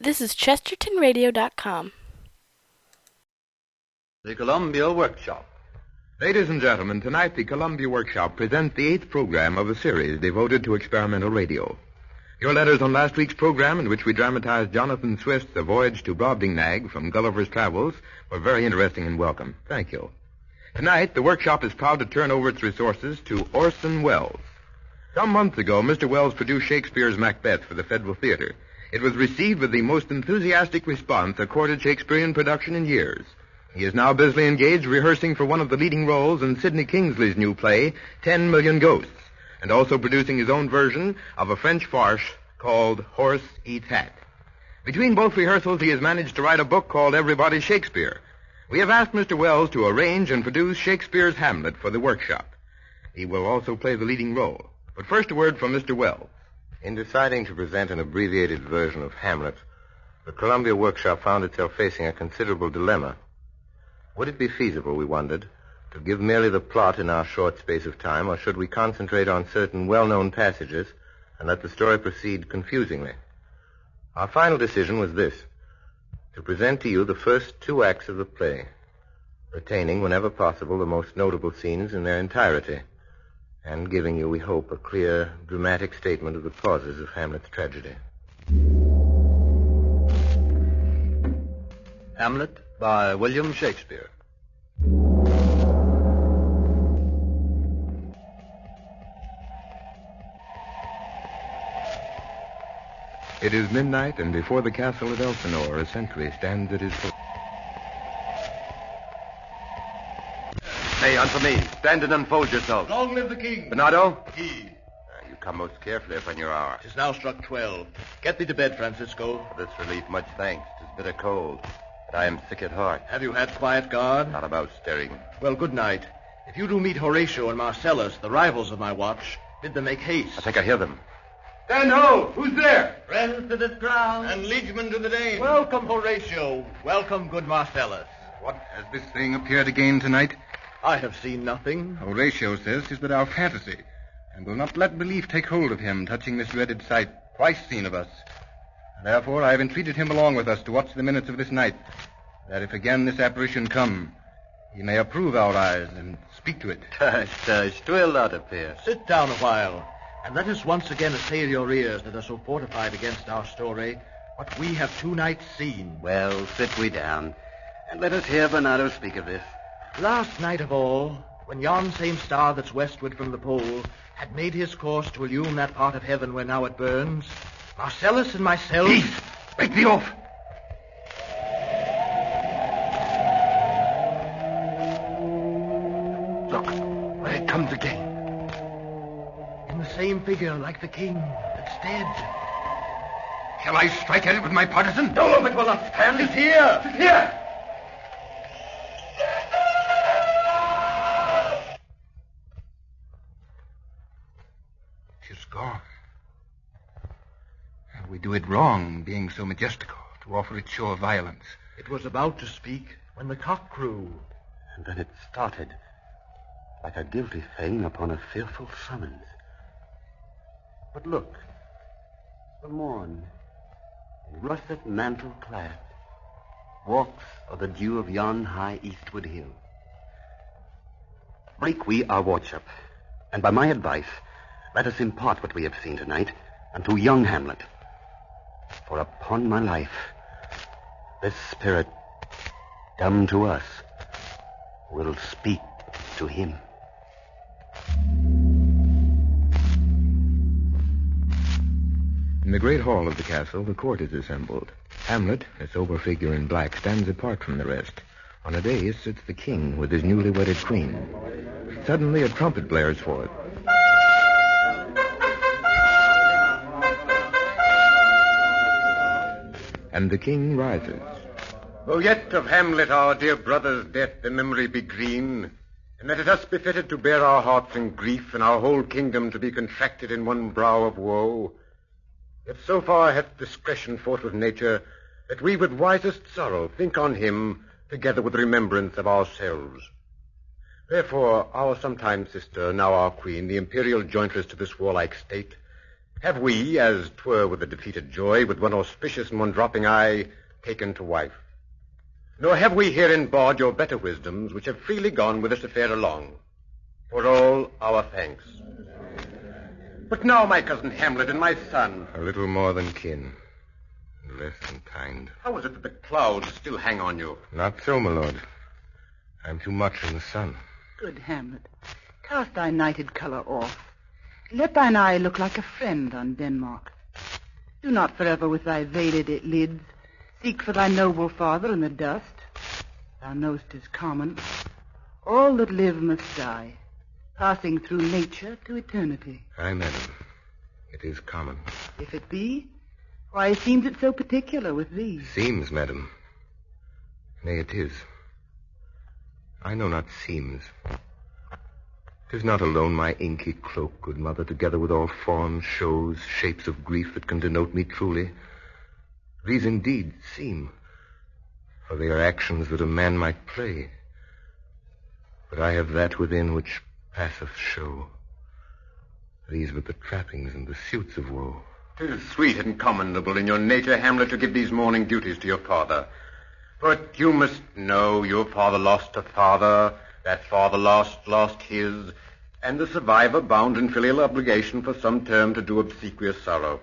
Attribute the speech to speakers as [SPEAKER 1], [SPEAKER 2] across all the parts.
[SPEAKER 1] This is ChestertonRadio.com.
[SPEAKER 2] The Columbia Workshop.
[SPEAKER 3] Ladies and gentlemen, tonight the Columbia Workshop presents the 8th program of a series devoted to experimental radio. Your letters on last week's program, in which we dramatized Jonathan Swift's The Voyage to Brobdingnag from Gulliver's Travels, were very interesting and welcome. Thank you. Tonight, the workshop is proud to turn over its resources to Orson Welles. Some months ago, Mr. Welles produced Shakespeare's Macbeth for the Federal Theater. It was received with the most enthusiastic response accorded Shakespearean production in years. He is now busily engaged rehearsing for one of the leading roles in Sidney Kingsley's new play, 10 Million Ghosts, and also producing his own version of a French farce called Horse Eats Hat. Between both rehearsals, he has managed to write a book called Everybody's Shakespeare. We have asked Mr. Welles to arrange and produce Shakespeare's Hamlet for the workshop. He will also play the leading role. But first, a word from Mr. Welles.
[SPEAKER 4] In deciding to present an abbreviated version of Hamlet, the Columbia Workshop found itself facing a considerable dilemma. Would it be feasible, we wondered, to give merely the plot in our short space of time, or should we concentrate on certain well-known passages and let the story proceed confusingly? Our final decision was this: to present to you the first 2 acts of the play, retaining, whenever possible, the most notable scenes in their entirety, and giving you, we hope, a clear, dramatic statement of the causes of Hamlet's tragedy.
[SPEAKER 2] Hamlet by William Shakespeare.
[SPEAKER 3] It is midnight, and before the castle of Elsinore, a sentry stands at his post.
[SPEAKER 4] Hey, unto me. Stand and unfold yourself.
[SPEAKER 5] Long live the king.
[SPEAKER 4] Bernardo?
[SPEAKER 5] He.
[SPEAKER 4] You come most carefully upon your hour.
[SPEAKER 5] 'Tis now struck 12. Get thee to bed, Francisco.
[SPEAKER 4] For this relief, much thanks. 'Tis bitter cold. But I am sick at heart.
[SPEAKER 5] Have you had quiet guard?
[SPEAKER 4] Not about stirring.
[SPEAKER 5] Well, good night. If you do meet Horatio and Marcellus, the rivals of my watch, bid them make haste.
[SPEAKER 4] I think I hear them.
[SPEAKER 3] Stand ho! Who's there?
[SPEAKER 5] Friends to this crown.
[SPEAKER 3] And liegemen to the Dane.
[SPEAKER 5] Welcome, Horatio. Welcome, good Marcellus.
[SPEAKER 6] What has this thing appeared again tonight?
[SPEAKER 5] I have seen nothing.
[SPEAKER 6] Horatio says 'tis but our fantasy, and will not let belief take hold of him touching this dreaded sight, twice seen of us. Therefore, I have entreated him along with us to watch the minutes of this night, that if again this apparition come, he may approve our eyes and speak to it.
[SPEAKER 2] Tush, 'twill not appear.
[SPEAKER 5] Sit down a while, and let us once again assail your ears that are so fortified against our story, what we have 2 nights seen.
[SPEAKER 2] Well, sit we down, and let us hear Bernardo speak of this.
[SPEAKER 5] Last night of all, when yon same star that's westward from the pole had made his course to illume that part of heaven where now it burns, Marcellus and myself...
[SPEAKER 6] Peace! Break thee off! Look, where it comes again.
[SPEAKER 5] In the same figure like the king that's dead.
[SPEAKER 6] Shall I strike at it with my partisan?
[SPEAKER 5] No, it will not stand. It's here!
[SPEAKER 6] It's here! She's gone. We do it wrong, being so majestical, to offer it show of violence.
[SPEAKER 5] It was about to speak when the cock crew.
[SPEAKER 2] And then it started, like a guilty thing upon a fearful summons. But look, the morn, in russet mantle clad, walks o' the dew of yon high eastward hill. Break we our watch up, and by my advice, let us impart what we have seen tonight unto young Hamlet. For upon my life, this spirit, dumb to us, will speak to him.
[SPEAKER 3] In the great hall of the castle, the court is assembled. Hamlet, a sober figure in black, stands apart from the rest. On a dais sits the king with his newly wedded queen. Suddenly, a trumpet blares forth. And the king rises.
[SPEAKER 4] Oh, yet of Hamlet, our dear brother's death, the memory be green, and that it us befitted to bear our hearts in grief, and our whole kingdom to be contracted in one brow of woe. Yet so far hath discretion fought with nature, that we with wisest sorrow think on him, together with remembrance of ourselves. Therefore, our sometime sister, now our queen, the imperial jointress to this warlike state,
[SPEAKER 2] Have we, as 'twere with a defeated joy, with one auspicious moon dropping eye, taken to wife? Nor have we herein bought your better wisdoms, which have freely gone with this affair along. For all our thanks. But now, my cousin Hamlet and my son.
[SPEAKER 4] A little more than kin. Less than kind.
[SPEAKER 2] How is it that the clouds still hang on you?
[SPEAKER 4] Not so, my lord. I'm too much in the sun.
[SPEAKER 7] Good Hamlet, cast thy nighted colour off. Let thine eye look like a friend on Denmark. Do not forever with thy veiled lids seek for thy noble father in the dust. Thou know'st 'tis common. All that live must die, passing through nature to eternity.
[SPEAKER 4] Aye, madam. It is common.
[SPEAKER 7] If it be, why seems it so particular with thee?
[SPEAKER 4] Seems, madam. Nay, it is. I know not seems. 'Tis not alone my inky cloak, good mother, together with all forms, shows, shapes of grief that can denote me truly. These indeed seem, for they are actions that a man might play. But I have that within which passeth show. These but the trappings and the suits of woe.
[SPEAKER 2] 'Tis sweet and commendable in your nature, Hamlet, to give these mourning duties to your father. But you must know your father lost a father, that father lost his, and the survivor bound in filial obligation for some term to do obsequious sorrow.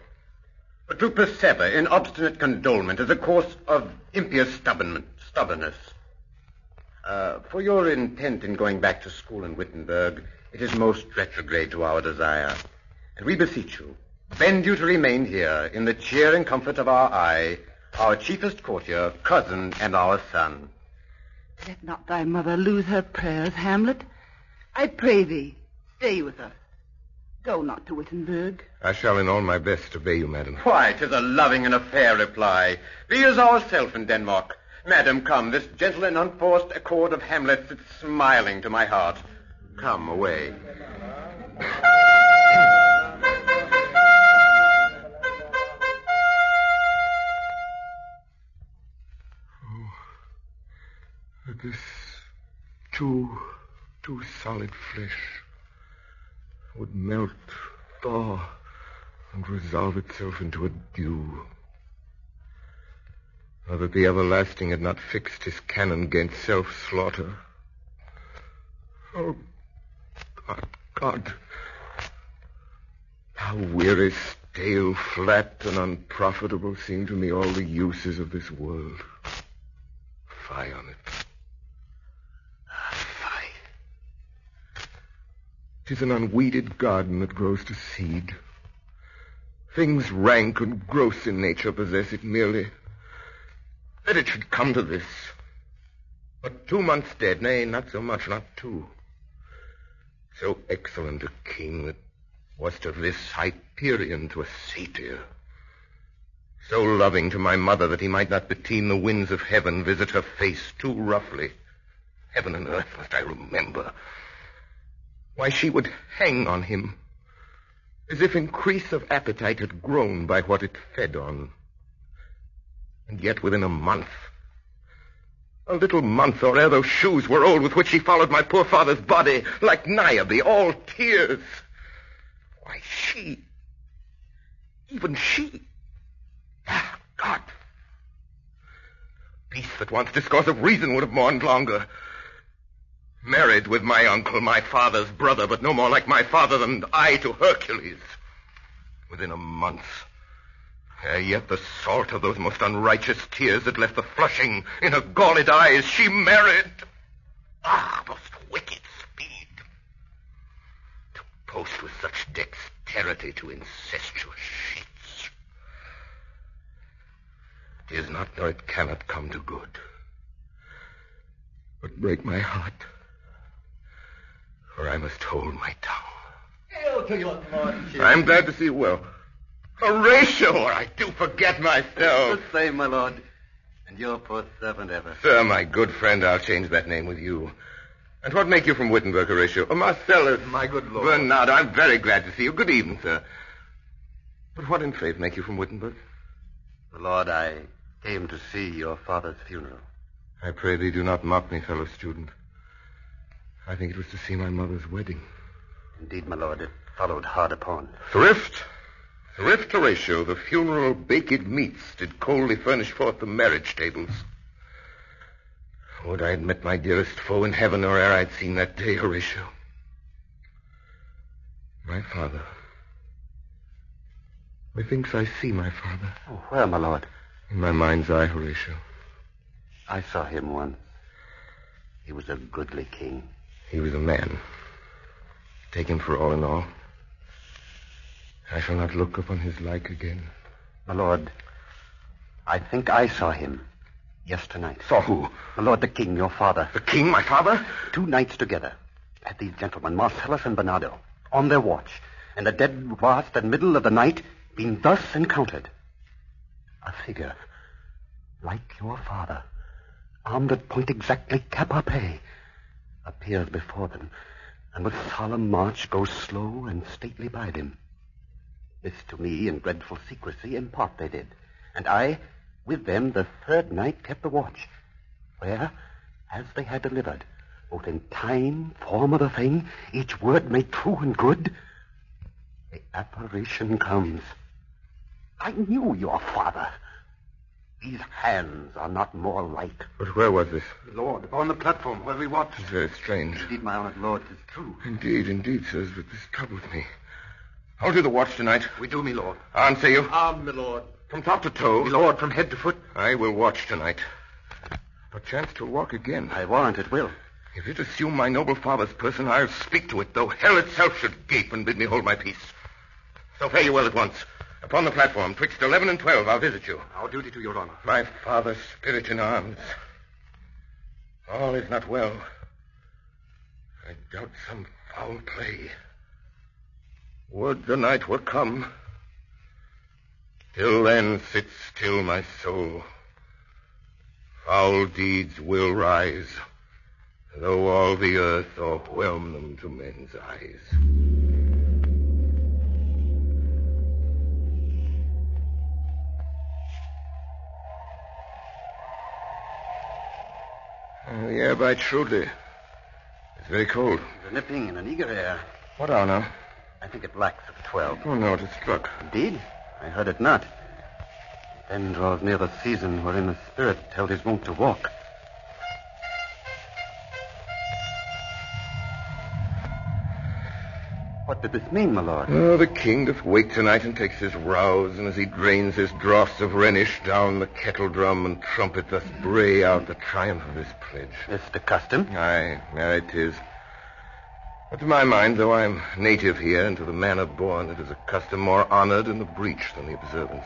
[SPEAKER 2] But to persever in obstinate condolement is a course of impious stubbornness. For your intent in going back to school in Wittenberg, it is most retrograde to our desire. And we beseech you, bend you to remain here in the cheer and comfort of our eye, our chiefest courtier, cousin, and our son.
[SPEAKER 7] Let not thy mother lose her prayers, Hamlet. I pray thee, stay with us. Go not to Wittenberg.
[SPEAKER 4] I shall in all my best obey you, madam.
[SPEAKER 2] Why, 'tis a loving and a fair reply. Be as ourself in Denmark. Madam, come, this gentle and unforced accord of Hamlet sits smiling to my heart. Come, away.
[SPEAKER 4] This too solid flesh would melt, thaw, and resolve itself into a dew. Or that the everlasting had not fixed his canon against self-slaughter. Oh, God. How weary, stale, flat, and unprofitable seem to me all the uses of this world. Fie on it. Fie. 'Tis an unweeded garden that grows to seed. Things rank and gross in nature possess it merely. That it should come to this. But 2 months dead, nay, not so much, not 2. So excellent a king that was to this Hyperion to a satyr. So loving to my mother that he might not beteem the winds of heaven visit her face too roughly. Heaven and earth must I remember. Why, she would hang on him, as if increase of appetite had grown by what it fed on. And yet within a month, a little month or ere those shoes were old with which she followed my poor father's body, like Niobe, all tears. Why, she, even she, God, beast that wants discourse of reason would have mourned longer. Married with my uncle, my father's brother, but no more like my father than I to Hercules. Within a month. Yet the salt of those most unrighteous tears that left the flushing in her galled eyes, she married. Most wicked speed. To post with such dexterity to incestuous sheets. 'Tis not, nor it cannot come to good. But break my heart, or I must hold my tongue.
[SPEAKER 5] Hail to your lordship.
[SPEAKER 4] I'm glad to see you well. Horatio, or I do forget myself.
[SPEAKER 2] The same, my lord. And your poor servant ever.
[SPEAKER 4] Sir, my good friend, I'll change that name with you. And what make you from Wittenberg, Horatio? Marcellus.
[SPEAKER 5] My good lord.
[SPEAKER 4] Bernardo, I'm very glad to see you. Good evening, sir. But what in faith make you from Wittenberg?
[SPEAKER 2] My lord, I came to see your father's funeral.
[SPEAKER 4] I pray thee do not mock me, fellow student. I think it was to see my mother's wedding.
[SPEAKER 2] Indeed, my lord, it followed hard upon.
[SPEAKER 4] Thrift Reft Horatio, the funeral baked meats did coldly furnish forth the marriage tables. Would I had met my dearest foe in heaven, or ere I'd seen that day, Horatio. My father. Methinks I see my father.
[SPEAKER 2] Oh, where, my lord?
[SPEAKER 4] In my mind's eye, Horatio.
[SPEAKER 2] I saw him once. He was a goodly king.
[SPEAKER 4] He was a man. Take him for all in all. I shall not look upon his like again.
[SPEAKER 2] My lord, I think I saw him yesternight.
[SPEAKER 4] Saw who?
[SPEAKER 2] My lord, the king, your father.
[SPEAKER 4] The king, my father?
[SPEAKER 2] 2 nights together. Had these gentlemen, Marcellus and Bernardo, on their watch, and the dead vast and middle of the night, been thus encountered. A figure, like your father, armed at point exactly cap a pie, appears before them, and with solemn march goes slow and stately by them. This to me in dreadful secrecy impart they did, and I, with them, the 3rd night kept the watch, where, as they had delivered, both in time, form of the thing, each word made true and good, the apparition comes. I knew your father. These hands are not more like.
[SPEAKER 4] But where was this?
[SPEAKER 2] Lord, upon the platform where we watched.
[SPEAKER 4] It's very strange.
[SPEAKER 2] Indeed, my honored lord, 'tis true.
[SPEAKER 4] Indeed, sirs, but this troubles me. I'll do the watch tonight.
[SPEAKER 2] We do, me lord.
[SPEAKER 4] Answer you.
[SPEAKER 5] My lord.
[SPEAKER 4] From top to toe.
[SPEAKER 2] Me lord, from head to foot.
[SPEAKER 4] I will watch tonight. Perchance to walk again.
[SPEAKER 2] I warrant it will.
[SPEAKER 4] If it assume my noble father's person, I'll speak to it, though hell itself should gape and bid me hold my peace. So fare you well at once. Upon the platform, twixt 11 and 12, I'll visit you.
[SPEAKER 2] Our duty to your honor.
[SPEAKER 4] My father's spirit in arms. All is not well. I doubt some foul play. Would the night were come. Till then, sit still, my soul. Foul deeds will rise, though all the earth o'erwhelm them to men's eyes. The air bites shrewdly. It's very cold.
[SPEAKER 2] The nipping and an eager air.
[SPEAKER 4] What hour now?
[SPEAKER 2] I think it lacks of 12.
[SPEAKER 4] Oh, no, it has struck.
[SPEAKER 2] Indeed? I heard it not. Then draws near the season wherein the spirit held his wont to walk. What did this mean, my lord?
[SPEAKER 4] Oh, the king doth wake tonight and takes his rouse, and as he drains his draughts of Rhenish, down the kettle drum and trumpet doth bray out the triumph of his pledge.
[SPEAKER 2] Is the custom?
[SPEAKER 4] Aye, marry 'tis. But to my mind, though I'm native here, and to the manner born, it is a custom more honored in the breach than the observance.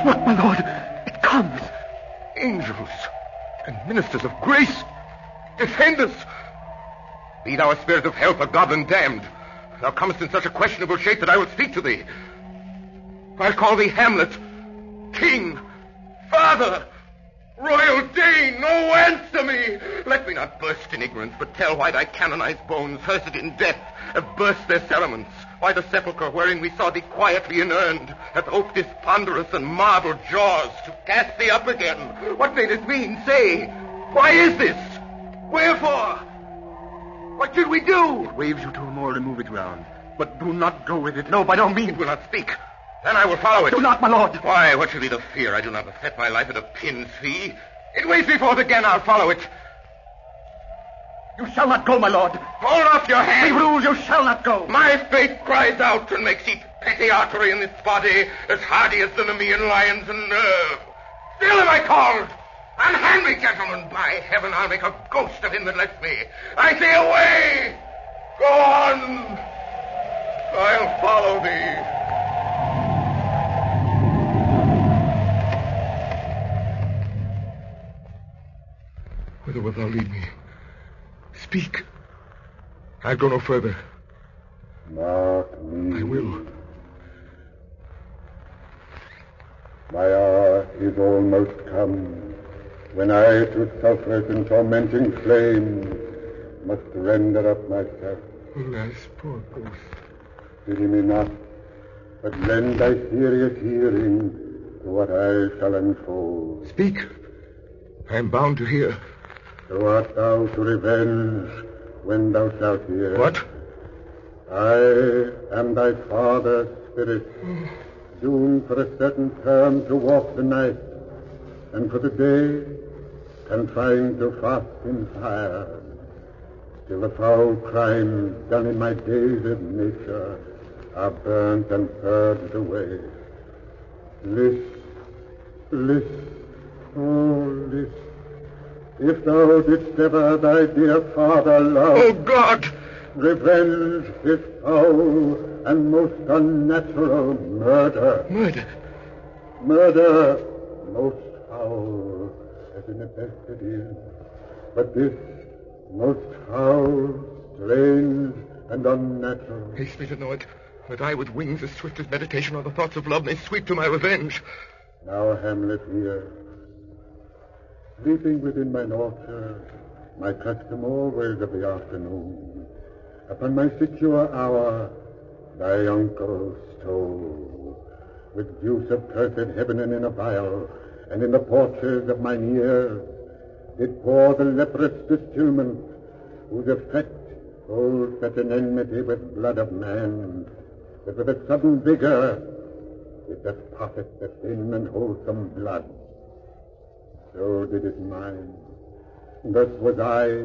[SPEAKER 2] Look, my lord, it comes.
[SPEAKER 4] Angels and ministers of grace, defend us. Be thou a spirit of help, a goblin damned. Thou comest in such a questionable shape that I will speak to thee. I'll call thee Hamlet, king, father, royal Dane. Oh, answer me. Let me not burst in ignorance, but tell why thy canonized bones, hearsed in death, have burst their cerements. Why the sepulchre wherein we saw thee quietly inurned hath oped his ponderous and marble jaws to cast thee up again. What may this mean? Say, why is this? Wherefore? What should we do?
[SPEAKER 2] It waves you to a more removed ground. But do not go with it. No, by no means.
[SPEAKER 4] It will not speak. Then I will follow it.
[SPEAKER 2] Do not, my lord.
[SPEAKER 4] Why, what should be the fear? I do not set my life at a pin's fee. It waves me forth again. I'll follow it.
[SPEAKER 2] You shall not go, my lord.
[SPEAKER 4] Hold off your hand.
[SPEAKER 2] We rule you shall not go.
[SPEAKER 4] My fate cries out and makes each petty artery in this body as hardy as the Nemean lions and nerve. Still am I called. Unhand me, gentlemen. By heaven, I'll make a ghost of him that lets me. I say away. Go on. I'll follow thee. Whither wilt thou lead me? Speak. I'll go no further.
[SPEAKER 8] Mark me.
[SPEAKER 4] I will.
[SPEAKER 8] My hour is almost come, when I to sulphurous and tormenting flames must render up myself.
[SPEAKER 4] Alas, poor ghost.
[SPEAKER 8] Pity me not, but lend thy serious hearing to what I shall unfold.
[SPEAKER 4] Speak. I am bound to hear.
[SPEAKER 8] So art thou to revenge when thou shalt hear.
[SPEAKER 6] What?
[SPEAKER 8] I am thy father's spirit, doomed for a certain term to walk the night, and for the day confined to fast in fire, till the foul crimes done in my days of nature are burnt and purged away. List, oh, list, if thou didst ever thy dear father love.
[SPEAKER 6] Oh, God!
[SPEAKER 8] Revenge his foul and most unnatural murder.
[SPEAKER 6] Murder?
[SPEAKER 8] Murder most foul, as in the best it is. But this most foul, strange, and unnatural.
[SPEAKER 6] Haste me to know it, that I with wings as swift as meditation or the thoughts of love may sweep to my revenge.
[SPEAKER 8] Now, Hamlet, here, sleeping within mine orchard, my custom always of the afternoon, upon my secure hour, thy uncle stole, with juice of cursed heaven and in a vial, and in the porches of mine ears, did pour the leprous distilment, whose effect holds such an enmity with blood of man, that with a sudden vigor it doth pocket the thin and wholesome blood. So did it mine. Thus was I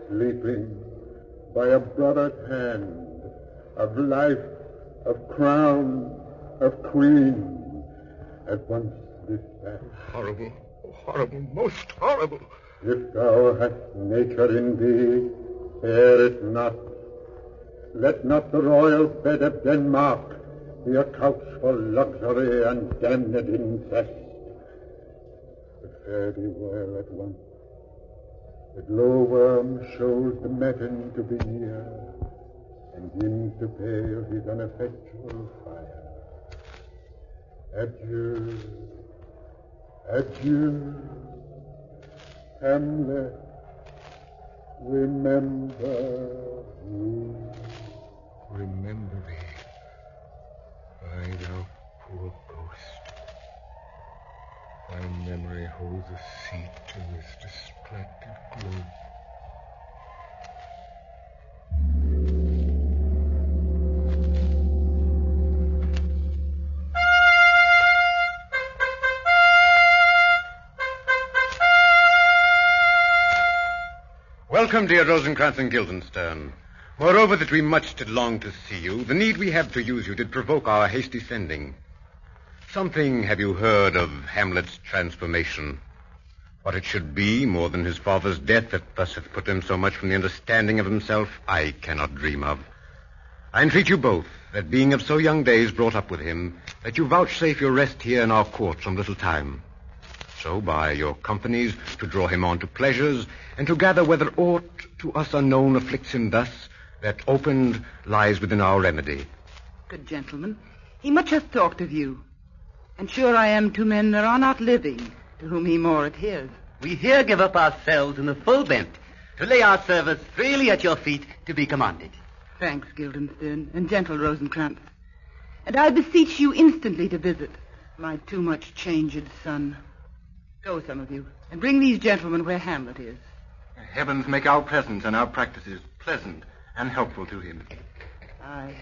[SPEAKER 8] sleeping by a brother's hand, of life, of crown, of queen, at once dispatched.
[SPEAKER 6] Horrible, horrible, most horrible.
[SPEAKER 8] If thou hast nature in thee, bear it not. Let not the royal bed of Denmark be a couch for luxury and damned incest. But fare thee well at once. The glowworm shows the matin to be near, and dims to pale his ineffectual fire. Adieu, adieu, Hamlet, remember me.
[SPEAKER 6] Remember me, I, thou poor ghost. Thy memory holds a seat in this distracted globe. Welcome, dear Rosencrantz and Guildenstern. Moreover, that we much did long to see you, the need we have to use you did provoke our hasty sending. Something have you heard of Hamlet's transformation? What it should be, more than his father's death, that thus hath put him so much from the understanding of himself, I cannot dream of. I entreat you both, that being of so young days brought up with him, that you vouchsafe your rest here in our court some little time. So by your companies to draw him on to pleasures, and to gather whether aught to us unknown afflicts him thus, that opened lies within our remedy.
[SPEAKER 7] Good gentleman, he much hath talked of you, and sure I am to men there are not living to whom he more adheres.
[SPEAKER 9] We here give up ourselves in the full bent, to lay our service freely at your feet to be commanded.
[SPEAKER 7] Thanks, Guildenstern, and gentle Rosencrantz. And I beseech you instantly to visit my too much changed son. Go, some of you, and bring these gentlemen where Hamlet is.
[SPEAKER 6] Heavens make our presence and our practices pleasant and helpful to him.
[SPEAKER 7] Aye.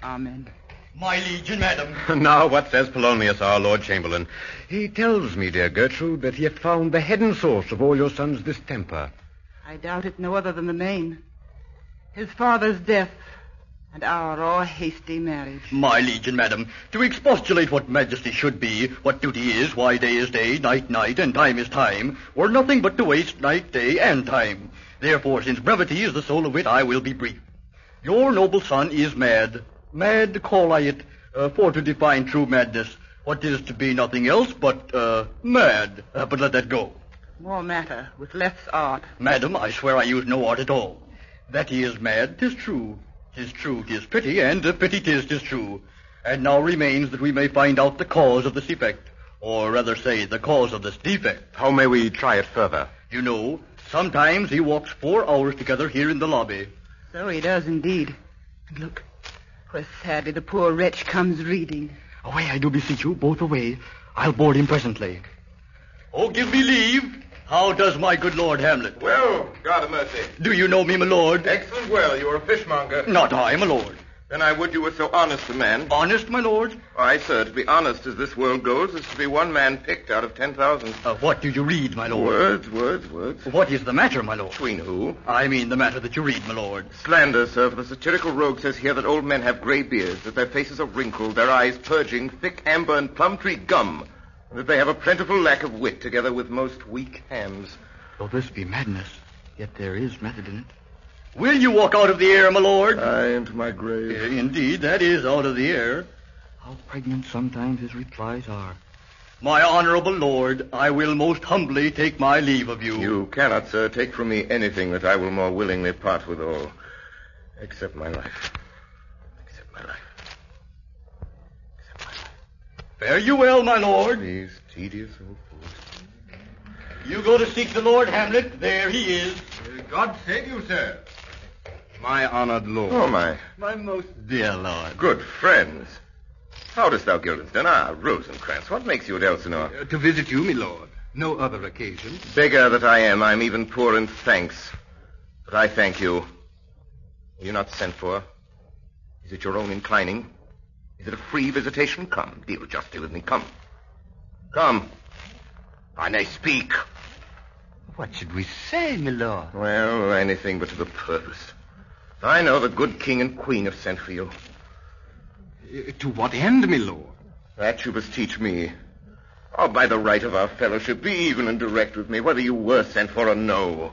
[SPEAKER 7] Amen.
[SPEAKER 9] My liege and madam.
[SPEAKER 6] Now, what says Polonius, our Lord Chamberlain? He tells me, dear Gertrude, that he hath found the head and source of all your son's distemper.
[SPEAKER 7] I doubt it no other than the main. His father's death and our o'er-hasty marriage.
[SPEAKER 9] My liege and madam, to expostulate what majesty should be, what duty is, why day is day, night night, and time is time, were nothing but to waste night, day, and time. Therefore, since brevity is the soul of wit, I will be brief. Your noble son is mad. Mad, call I it, for to define true madness, what is to be nothing else but, mad. But let that go.
[SPEAKER 7] More matter, with less art.
[SPEAKER 9] Madam, I swear I use no art at all. That he is mad, 'tis true. 'Tis true, 'tis pity, and pity 'tis true. And now remains that we may find out the cause of this defect, or rather say, the cause of this defect.
[SPEAKER 6] How may we try it further?
[SPEAKER 9] You know, sometimes he walks 4 hours together here in the lobby.
[SPEAKER 7] So he does indeed. And look, where sadly the poor wretch comes reading.
[SPEAKER 9] Away, I do beseech you, both away. I'll board him presently. Oh, give me leave. How does my good Lord Hamlet?
[SPEAKER 3] Well, God of mercy.
[SPEAKER 9] Do you know me, my lord?
[SPEAKER 3] Excellent well. You are a fishmonger.
[SPEAKER 9] Not I, my lord.
[SPEAKER 3] Then I would you were so honest a man.
[SPEAKER 9] Honest, my lord?
[SPEAKER 3] Why, sir, to be honest as this world goes is to be one man picked out of 10,000.
[SPEAKER 9] What do you read, my lord?
[SPEAKER 3] Words.
[SPEAKER 9] What is the matter, my lord?
[SPEAKER 3] Between who?
[SPEAKER 9] I mean the matter that you read, my lord.
[SPEAKER 3] Slander, sir, for the satirical rogue says here that old men have gray beards, that their faces are wrinkled, their eyes purging thick amber and plum tree gum, and that they have a plentiful lack of wit, together with most weak hands.
[SPEAKER 9] Though this be madness, yet there is method in it. Will you walk out of the air, my lord?
[SPEAKER 3] Aye, into my grave.
[SPEAKER 9] Indeed, that is out of the air. How pregnant sometimes his replies are. My honorable lord, I will most humbly take my leave of you.
[SPEAKER 3] You cannot, sir, take from me anything that I will more willingly part with all, except my life. Except my life. Except my life.
[SPEAKER 9] Fare you well, my lord.
[SPEAKER 3] These tedious old fools.
[SPEAKER 9] You go to seek the Lord Hamlet. There he is.
[SPEAKER 6] God save you, sir. My honored lord.
[SPEAKER 3] Oh, my
[SPEAKER 9] most dear lord.
[SPEAKER 3] good friends. How dost thou, Guildenstern? Ah, Rosencrantz, what makes you at Elsinore?
[SPEAKER 6] To visit you, my lord. No other occasion.
[SPEAKER 3] Beggar that I am, I'm even poor in thanks. But I thank you. Are you not sent for? Is it your own inclining? Is it a free visitation? Come, deal justly with me. Come. Come. I may speak.
[SPEAKER 5] What should we say, my lord?
[SPEAKER 3] Well, anything but to the purpose. I know the good king and queen have sent for you.
[SPEAKER 6] To what end, my lord?
[SPEAKER 3] That you must teach me. Oh, by the right of our fellowship, be even and direct with me, whether you were sent for or no.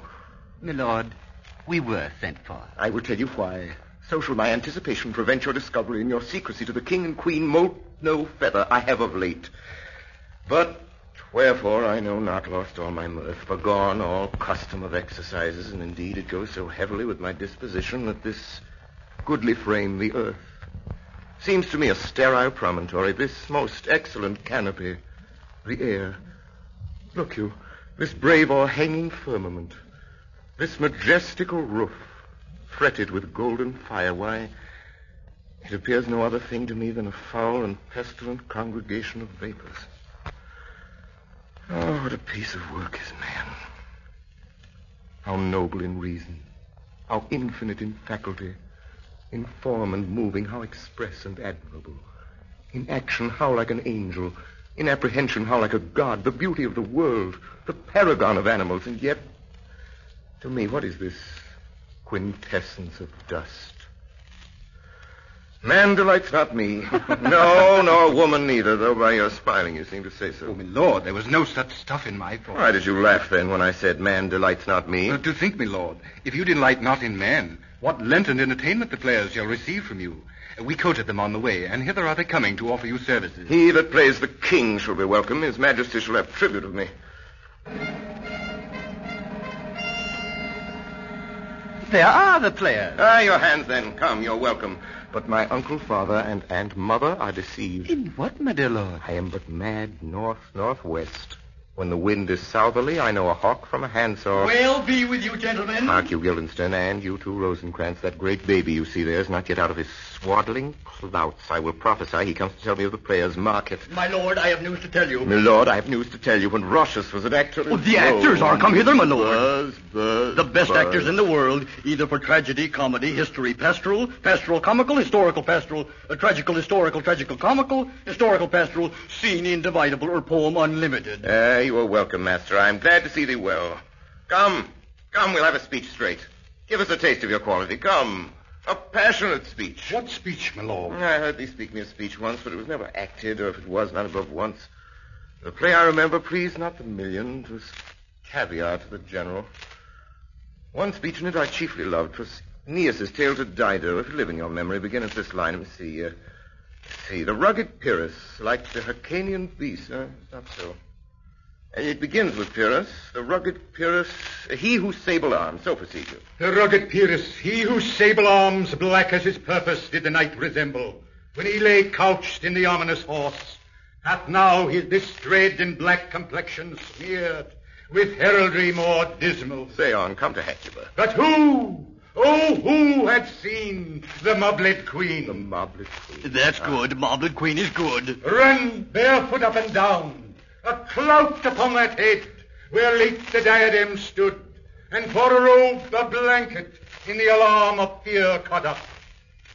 [SPEAKER 5] My lord, we were sent for.
[SPEAKER 3] I will tell you why. So shall my anticipation prevent your discovery, and your secrecy to the king and queen moult no feather I have of late. But wherefore I know not, lost all my mirth, forgone all custom of exercises, and indeed it goes so heavily with my disposition that this goodly frame, the earth, seems to me a sterile promontory, this most excellent canopy, the air. Look you, this brave o'erhanging firmament, this majestical roof, fretted with golden fire, why, it appears no other thing to me than a foul and pestilent congregation of vapors. Oh, what a piece of work is man. How noble in reason, how infinite in faculty, in form and moving, how express and admirable. In action, how like an angel. In apprehension, how like a god. The beauty of the world, the paragon of animals. And yet, to me, what is this quintessence of dust? Man delights not me. No, nor woman neither, though by your smiling you seem to say so.
[SPEAKER 6] Oh, my lord, there was no such stuff in my thoughts.
[SPEAKER 3] Why did you laugh then when I said man delights not me?
[SPEAKER 6] To think, my lord, if you delight not in man, what Lenten entertainment the players shall receive from you. We courted them on the way, and hither are they coming to offer you services.
[SPEAKER 3] He that plays the king shall be welcome. His majesty shall have tribute of me.
[SPEAKER 5] There are the players.
[SPEAKER 3] Ah, your hands then. Come, you're welcome. But my uncle, father, and aunt, mother are deceived.
[SPEAKER 5] In what, my dear lord?
[SPEAKER 3] I am but mad north-northwest. When the wind is southerly, I know a hawk from a handsaw.
[SPEAKER 9] Well be with you, gentlemen.
[SPEAKER 3] Hark you, Guildenstern, and you too, Rosencrantz. That great baby you see there is not yet out of his swaddling clouts. I will prophesy he comes to tell me of the players' market.
[SPEAKER 9] My lord, I have news to tell you.
[SPEAKER 3] My lord, I have news to tell you. When Rochus was an actor...
[SPEAKER 9] Oh, the actors are come hither, my lord.
[SPEAKER 3] Buzz,
[SPEAKER 9] the best
[SPEAKER 3] buzz.
[SPEAKER 9] actors in the world, either for tragedy, comedy, history, pastoral, pastoral, comical, historical, pastoral, tragical, historical, tragical, comical, historical, pastoral, scene indivisible, or poem unlimited.
[SPEAKER 3] You are welcome, master. I'm glad to see thee well. Come, we'll have a speech straight. Give us a taste of your quality. Come, a passionate speech.
[SPEAKER 6] What speech, my lord?
[SPEAKER 3] I heard thee speak me a speech once, but it was never acted, or if it was, not above once. The play I remember pleased not the million. 'Twas caviar to the general. One speech in it I chiefly loved. 'Twas Aeneas's tale to Dido. If you live in your memory, begin at this line. Let me see. The rugged Pyrrhus, like the Hyrcanian beast. Not so. It begins with Pyrrhus, the rugged Pyrrhus, he whose sable arms. So proceed you.
[SPEAKER 8] The rugged Pyrrhus, he whose sable arms, black as his purpose, did the night resemble, when he lay couched in the ominous horse, hath now this dread and black complexion smeared with heraldry more dismal.
[SPEAKER 3] Say on, come to Hecuba.
[SPEAKER 8] But who, oh, who had seen the mobled queen?
[SPEAKER 3] The mobled queen.
[SPEAKER 9] That's good. Mobled queen is good.
[SPEAKER 8] Run barefoot up and down, a clout upon that head, where late the diadem stood, and for a robe the blanket in the alarm of fear caught up.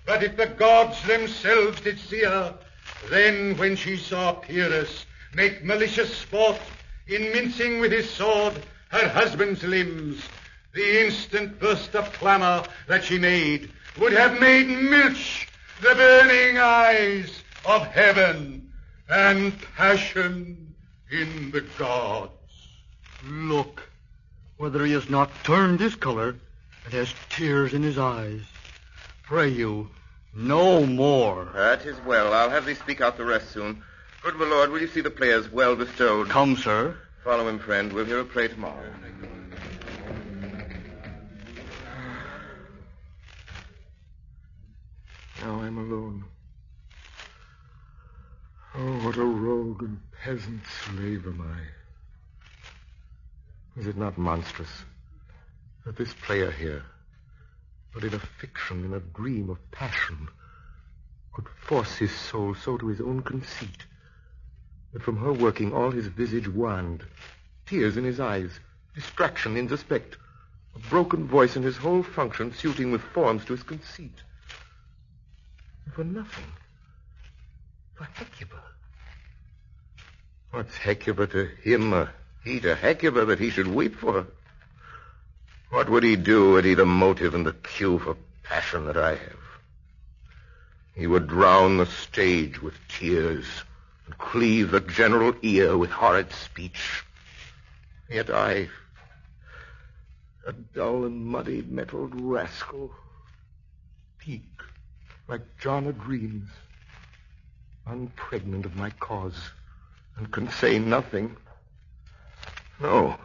[SPEAKER 8] But if the gods themselves did see her, then when she saw Pyrrhus make malicious sport in mincing with his sword her husband's limbs, the instant burst of clamor that she made would have made milch the burning eyes of heaven and passion in the gods.
[SPEAKER 9] Look, whether he has not turned his color and has tears in his eyes. Pray you, no more.
[SPEAKER 4] That is well. I'll have thee speak out the rest soon. Good my lord, will you see the players well bestowed?
[SPEAKER 9] Come, sir.
[SPEAKER 4] Follow him, friend. We'll hear a play tomorrow.
[SPEAKER 3] Now I'm alone. Oh, what a rogue and peasant slave am I. Is it not monstrous that this player here, but in a fiction, in a dream of passion, could force his soul so to his own conceit that from her working all his visage waned, tears in his eyes, distraction in suspect, a broken voice and his whole function suiting with forms to his conceit. And for nothing. For Hecuba. What's Hecuba to him, or he to Hecuba, that he should weep for her? What would he do had he the motive and the cue for passion that I have? He would drown the stage with tears and cleave the general ear with horrid speech. Yet I, a dull and muddy metalled rascal, peak like John o' Dreams, unpregnant of my cause, and can say nothing. No,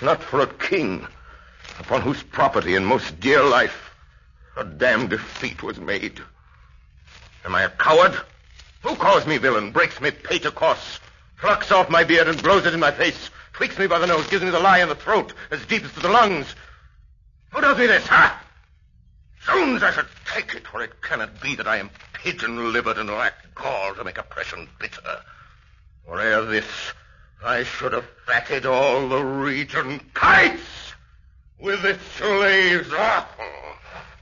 [SPEAKER 3] not for a king upon whose property and most dear life a damned defeat was made. Am I a coward? Who calls me villain, breaks me pay to course, plucks off my beard and blows it in my face, tweaks me by the nose, gives me the lie in the throat, as deep as to the lungs? Who does me this, huh? Zounds, I should take it, for it cannot be that I am pigeon-livered and lack gall to make oppression bitter. For ere this, I should have fatted all the region kites with its slaves. Ah,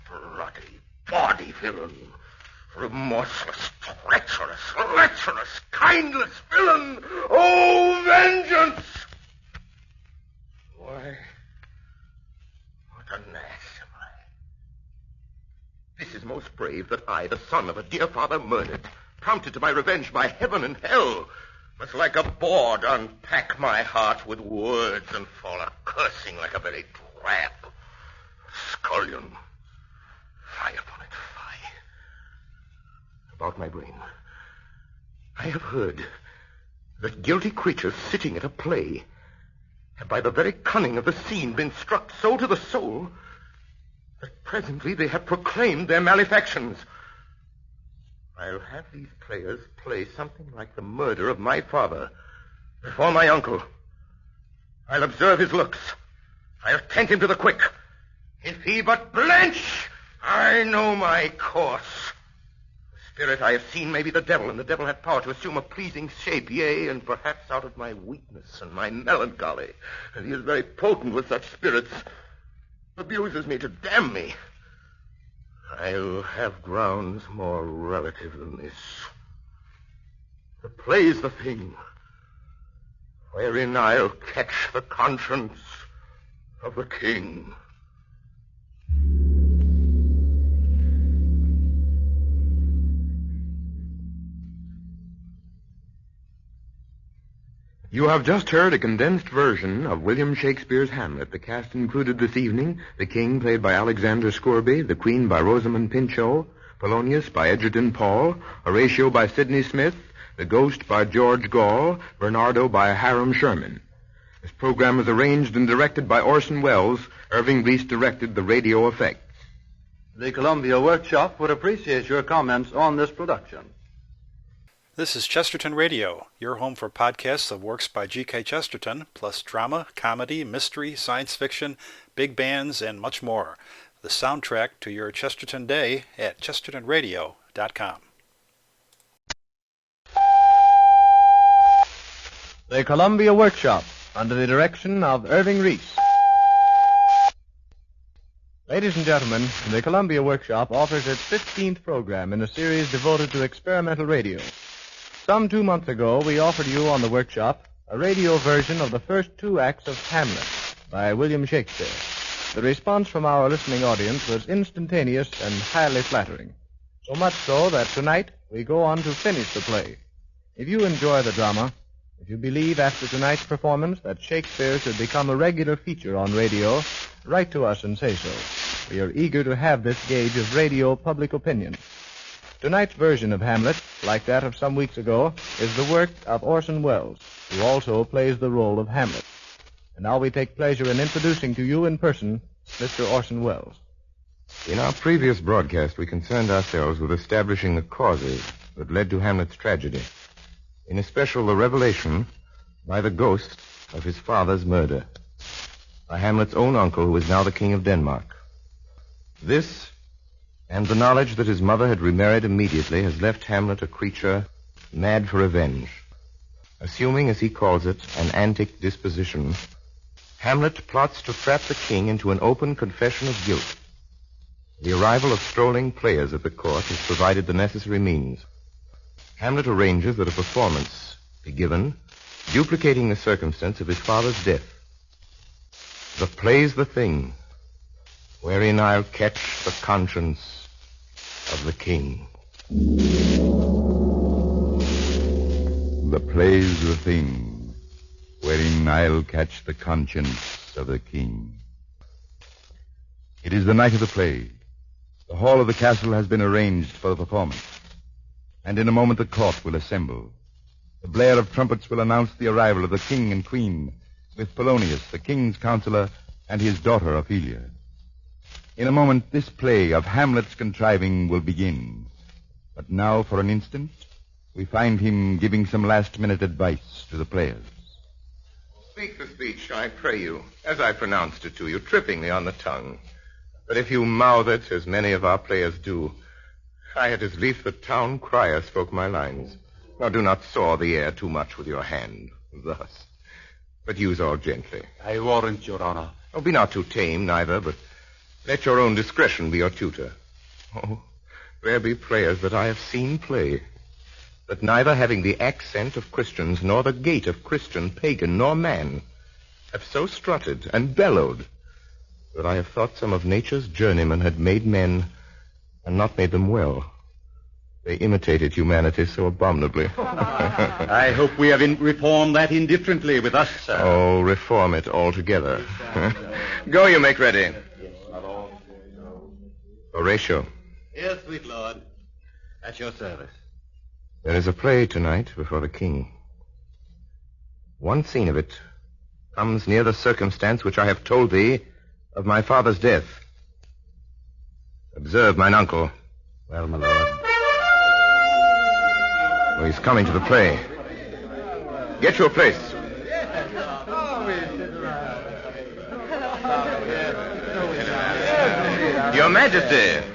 [SPEAKER 3] bloody body villain, remorseless, treacherous, kindless villain. Oh, vengeance! Why, what an ass am I? This is most brave that I, the son of a dear father murdered, prompted to my revenge by heaven and hell, must like a board unpack my heart with words and fall a-cursing like a very drab scullion. Fie upon it, fie. About my brain. I have heard that guilty creatures sitting at a play have by the very cunning of the scene been struck so to the soul that presently they have proclaimed their malefactions. I'll have these players play something like the murder of my father before my uncle. I'll observe his looks. I'll tend him to the quick. If he but blench, I know my course. The spirit I have seen may be the devil, and the devil hath power to assume a pleasing shape, yea, and perhaps out of my weakness and my melancholy. And he is very potent with such spirits, abuses me to damn me. I'll have grounds more relative than this. The play's the thing, wherein I'll catch the conscience of the king. You have just heard a condensed version of William Shakespeare's Hamlet. The cast included this evening the King, played by Alexander Scourby, the Queen by Rosamund Pinchot, Polonius by Edgerton Paul, Horatio by Sidney Smith, the Ghost by George Gall, Bernardo by Hiram Sherman. This program was arranged and directed by Orson Welles. Irving Reis directed the radio effects.
[SPEAKER 10] The Columbia Workshop would appreciate your comments on this production.
[SPEAKER 11] This is Chesterton Radio, your home for podcasts of works by G.K. Chesterton, plus drama, comedy, mystery, science fiction, big bands, and much more. The soundtrack to your Chesterton day at chestertonradio.com.
[SPEAKER 10] The Columbia Workshop,
[SPEAKER 12] under the direction of Irving Reis. Ladies and gentlemen, the Columbia Workshop offers its 15th program in a series devoted to experimental radio. Some 2 months ago, we offered you on the Workshop a radio version of the first 2 acts of Hamlet by William Shakespeare. The response from our listening audience was instantaneous and highly flattering. So much so that tonight we go on to finish the play. If you enjoy the drama, if you believe after tonight's performance that Shakespeare should become a regular feature on radio, write to us and say so. We are eager to have this gauge of radio public opinion. Tonight's version of Hamlet, like that of some weeks ago, is the work of Orson Welles, who also plays the role of Hamlet. And now we take pleasure in introducing to you in person Mr. Orson Welles.
[SPEAKER 4] In our previous broadcast, we concerned ourselves with establishing the causes that led to Hamlet's tragedy. In especial, the revelation by the ghost of his father's murder by Hamlet's own uncle, who is now the King of Denmark. This, and the knowledge that his mother had remarried immediately, has left Hamlet a creature mad for revenge. Assuming, as he calls it, an antic disposition, Hamlet plots to trap the king into an open confession of guilt. The arrival of strolling players at the court has provided the necessary means. Hamlet arranges that a performance be given, duplicating the circumstance of his father's death. The play's the thing, wherein I'll catch the conscience of the king.
[SPEAKER 8] The play's the thing, wherein I'll catch the conscience of the king. It is the night of the play. The hall of the castle has been arranged for the performance. And in a moment the court will assemble. The blare of trumpets will announce the arrival of the king and queen, with Polonius, the king's counselor, and his daughter Ophelia. In a moment this play of Hamlet's contriving will begin. But now, for an instant, we find him giving some last-minute advice to the players.
[SPEAKER 4] Speak the speech, I pray you, as I pronounced it to you, trippingly on the tongue. But if you mouth it, as many of our players do, I had as lief the town crier spoke my lines. Now do not saw the air too much with your hand, thus. But use all gently.
[SPEAKER 10] I warrant, Your Honor.
[SPEAKER 4] Oh, be not too tame, neither, but let your own discretion be your tutor. Oh, there be players that I have seen play, that neither having the accent of Christians, nor the gait of Christian, pagan, nor man, have so strutted and bellowed, that I have thought some of nature's journeymen had made men and not made them well. They imitated humanity so abominably.
[SPEAKER 10] I hope we have reformed that indifferently with us, sir.
[SPEAKER 4] Oh, reform it altogether. Go, you make ready. Horatio.
[SPEAKER 5] Yes, sweet lord. At your service.
[SPEAKER 4] There is a play tonight before the king. One scene of it comes near the circumstance which I have told thee of my father's death. Observe mine uncle.
[SPEAKER 2] Well, my lord.
[SPEAKER 4] Oh, he's coming to the play. Get your place. Your Majesty.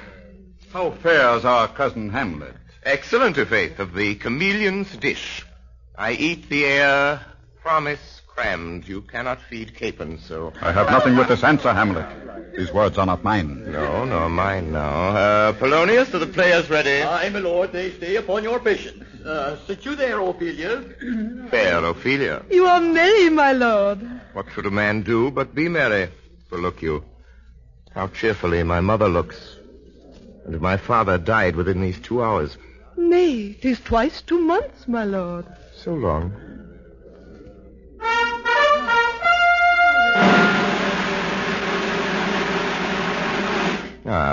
[SPEAKER 8] How fares our cousin Hamlet?
[SPEAKER 4] Excellent, i' faith, of the chameleon's dish. I eat the air, promise crammed. You cannot feed capons, so...
[SPEAKER 8] I have nothing with this answer, Hamlet. These words are not mine.
[SPEAKER 4] No, nor mine now. Polonius, are the players ready?
[SPEAKER 9] Aye, my lord, they stay upon your patience. Sit you there, Ophelia.
[SPEAKER 4] Fair Ophelia.
[SPEAKER 7] You are merry, my lord.
[SPEAKER 4] What should a man do but be merry? For look you, how cheerfully my mother looks. And my father died within these 2 hours.
[SPEAKER 7] Nay, 'tis twice 2 months, my lord.
[SPEAKER 4] So long.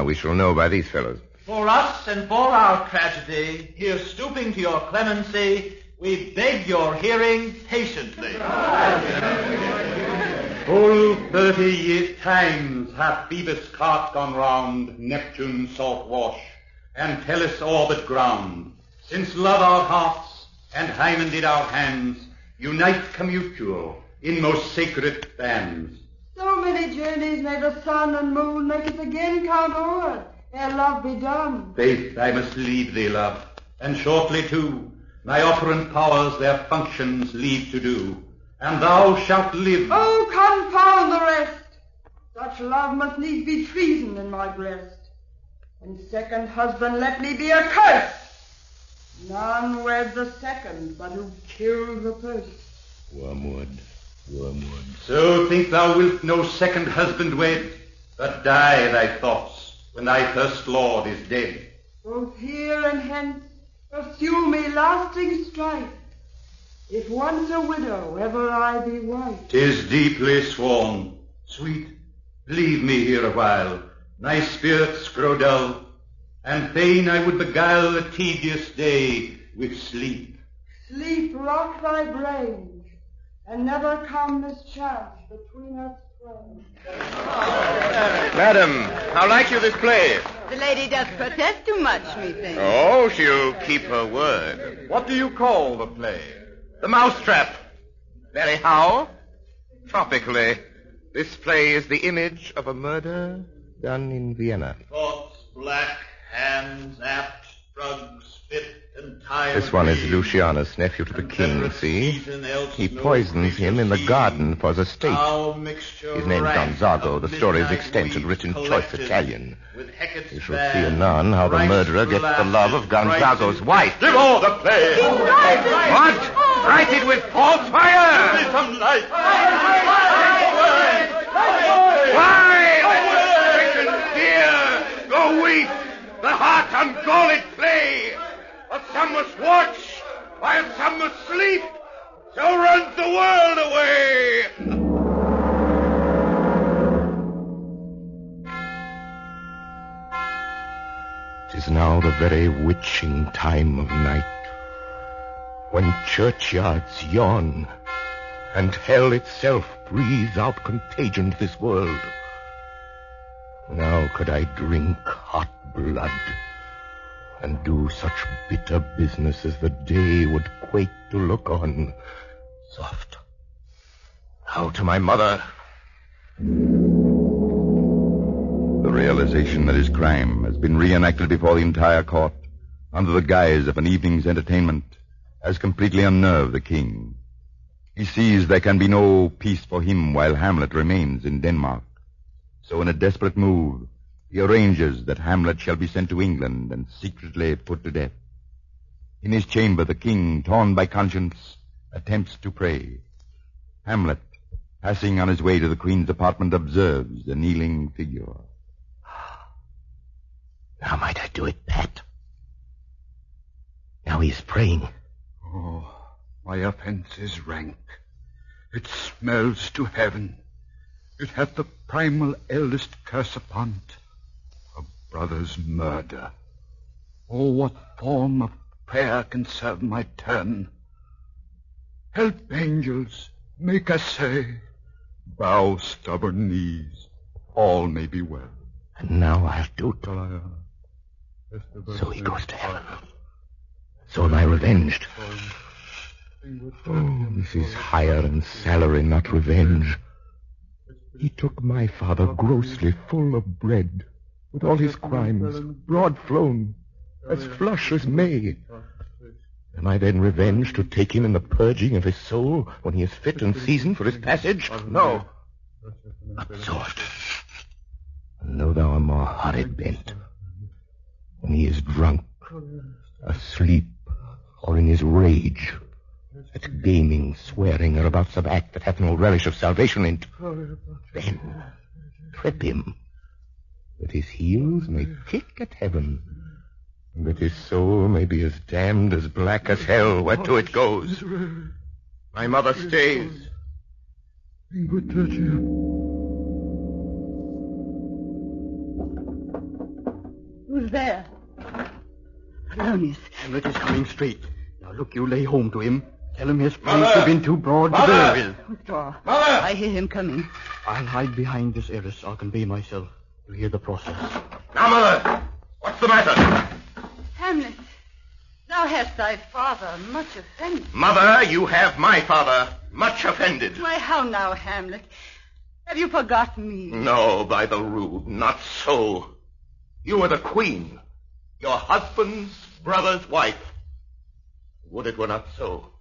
[SPEAKER 4] We shall know by these fellows.
[SPEAKER 5] For us and for our tragedy, here stooping to your clemency, we beg your hearing patiently.
[SPEAKER 10] Full 30 years' times hath Phoebus' cart gone round Neptune's salt wash, and Tellus' orbit ground, since love our hearts and Hymen did our hands unite commutual in most sacred bands.
[SPEAKER 13] So many journeys may the sun and moon make us again count o'er, ere love be done.
[SPEAKER 10] Faith, I must leave thee, love, and shortly too, my operant powers their functions leave to do. and thou shalt live.
[SPEAKER 13] Oh, confound the rest! Such love must needs be treason in my breast. And second husband let me be a curse. None weds a second, but who kills the first.
[SPEAKER 4] Wormwood, wormwood.
[SPEAKER 10] So think thou wilt no second husband wed, but die thy thoughts when thy first lord is dead.
[SPEAKER 13] Both here and hence pursue me lasting strife. If once a widow, ever I be wife.
[SPEAKER 10] 'Tis deeply sworn. Sweet, leave me here a while. My spirits grow dull, and fain I would beguile the tedious day with sleep.
[SPEAKER 13] Sleep rock thy brain, and never come mischance between us twain.
[SPEAKER 4] Madam, how like you this play?
[SPEAKER 7] The lady does protest too much, methinks.
[SPEAKER 4] Oh, she'll keep her word.
[SPEAKER 6] What do you call the play?
[SPEAKER 4] The Mousetrap. Very how? Tropically. This play is the image of a murder done in Vienna.
[SPEAKER 9] Thoughts black, hands apt, drugs fit and tired.
[SPEAKER 4] This one is Lucianus, nephew to the king, see? He poisons him in the garden for the state. His name's Gonzago. The story is extensive, written choice Italian. You shall see anon how the murderer gets the love of Gonzago's wife.
[SPEAKER 9] Give all the play!
[SPEAKER 4] What? Write it with false fire!
[SPEAKER 9] Give me some light!
[SPEAKER 4] Why? Go weep, the heart ungalled play. But some must watch, while some must sleep. So runs the world away. "'Tis now the very witching time of night, when churchyards yawn, and hell itself breathes out contagion to this world. Now could I drink hot blood, and do such bitter business as the day would quake to look on. Soft. Now to my mother."
[SPEAKER 14] The realization that his crime has been reenacted before the entire court, under the guise of an evening's entertainment, has completely unnerved the king. He sees there can be no peace for him while Hamlet remains in Denmark. So in a desperate move, he arranges that Hamlet shall be sent to England and secretly put to death. In his chamber, the king, torn by conscience, attempts to pray. Hamlet, passing on his way to the queen's apartment, observes the kneeling figure.
[SPEAKER 4] Now might I do it, Pat? Now he is praying.
[SPEAKER 8] Oh, my offense is rank. It smells to heaven. It hath the primal eldest curse upon't, a brother's murder. Oh, what form of prayer can serve my turn? Help, angels, make us say, bow stubborn knees, all may be well.
[SPEAKER 4] And now I'll do it. So he goes to heaven. So am I revenged. Oh, this is hire and salary, not revenge. He took my father grossly full of bread, with all his crimes, broad flown, as flush as May. Am I then revenged to take him in the purging of his soul when he is fit and seasoned for his passage? No. Absorbed. And though thou art more horrid bent, when he is drunk, asleep, or in his rage, at gaming, swearing, or about some act that hath no relish of salvation in't, then trip him, that his heels may kick at heaven, and that his soul may be as damned as black as hell whereto it goes. My mother stays.
[SPEAKER 7] Who's there? Claudius.
[SPEAKER 9] Hamlet is coming straight. Now look, you lay home to him. Tell him his friends have been too broad to bear with.
[SPEAKER 7] Withdraw. Mother! I hear him coming.
[SPEAKER 9] I'll hide behind this arras. I'll convey myself. You'll hear the process.
[SPEAKER 4] Now, Mother, what's the matter?
[SPEAKER 7] Hamlet, thou hast thy father much offended.
[SPEAKER 4] Mother, you have my father much offended.
[SPEAKER 7] Why, how now, Hamlet? Have you forgotten me?
[SPEAKER 4] No, by the rood, not so. You are the queen, your husband's brother's wife. Would it were not so.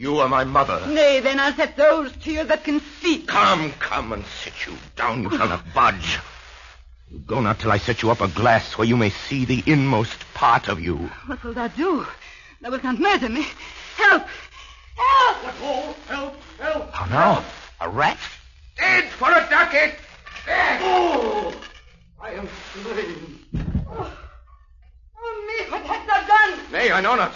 [SPEAKER 4] You are my mother.
[SPEAKER 7] Nay, then I'll set those tears that can speak.
[SPEAKER 4] Come and sit you down. You shall not budge. You go not till I set you up a glass where you may see the inmost part of you.
[SPEAKER 7] What will thou do? Thou wilt not murder me. Help! Help!
[SPEAKER 9] Help!
[SPEAKER 4] How now? A rat? Dead for a ducat! Dead!
[SPEAKER 9] Oh! I am slain.
[SPEAKER 7] Oh, me, what hast thou done?
[SPEAKER 4] Nay, I know not.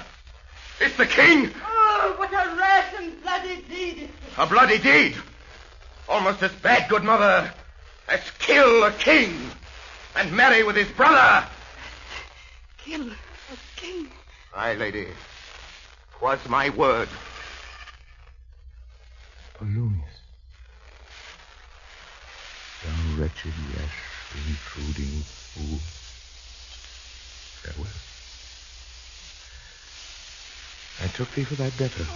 [SPEAKER 4] It's the king!
[SPEAKER 7] Oh, what a rash and bloody deed!
[SPEAKER 4] A bloody deed! Almost as bad, good mother, as kill a king and marry with his brother.
[SPEAKER 7] Kill a king?
[SPEAKER 4] Aye, lady. 'Twas my word.
[SPEAKER 14] Polonius. Thou wretched, rash, intruding fool. Farewell. I took thee for thy better.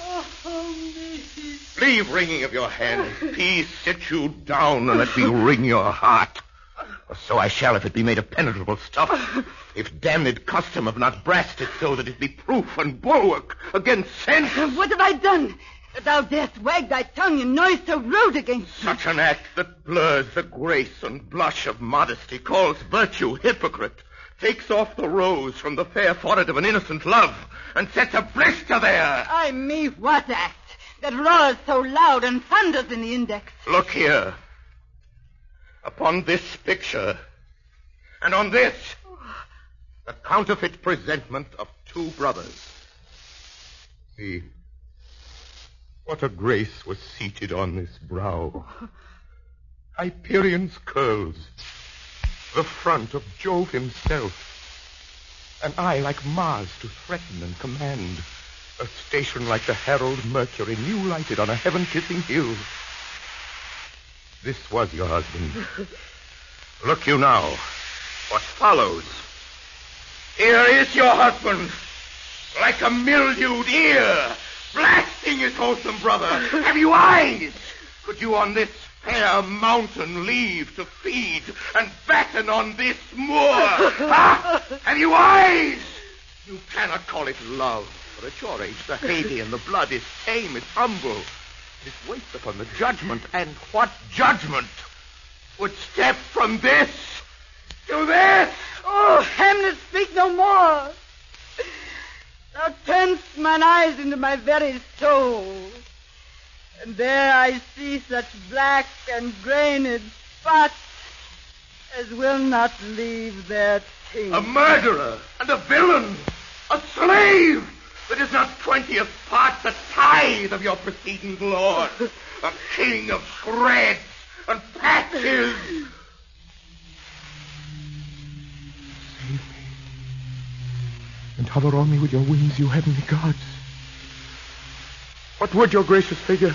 [SPEAKER 4] Leave wringing of your hands. Peace, sit you down and let me wring your heart. Or so I shall if it be made of penetrable stuff. If damned custom have not brassed it so that it be proof and bulwark against sense.
[SPEAKER 7] What have I done? That thou darest wag thy tongue in noise so rude against me?
[SPEAKER 4] Such an act that blurs the grace and blush of modesty, calls virtue hypocrite, takes off the rose from the fair forehead of an innocent love, and sets a blister there.
[SPEAKER 7] Ay me, what act? That roars so loud and thunders in the index.
[SPEAKER 4] Look here. Upon this picture, and on this, the counterfeit presentment of two brothers. See, what a grace was seated on this brow. Hyperion's curls, the front of Jove himself, an eye like Mars to threaten and command, a station like the herald Mercury, new lighted on a heaven-kissing hill. This was your husband. Look you now, what follows. Here is your husband, like a mildewed ear, blasting his wholesome brother. Have you eyes? Could you on this fair mountain leave to feed and fatten on this moor? Ha! Have you eyes? You cannot call it love, for at your age the Haiti and the blood is tame, is humble. It waits upon the judgment, and what judgment would step from this to this?
[SPEAKER 7] Oh, Hamlet, speak no more. Thou turnst mine eyes into my very soul, and there I see such black and grained spots as will not leave their king.
[SPEAKER 4] A murderer and a villain, a slave that is not 20th part the tithe of your preceding lord, a king of shreds and patches.
[SPEAKER 14] Save me, and hover on me with your wings, you heavenly gods.
[SPEAKER 4] What would your gracious figure?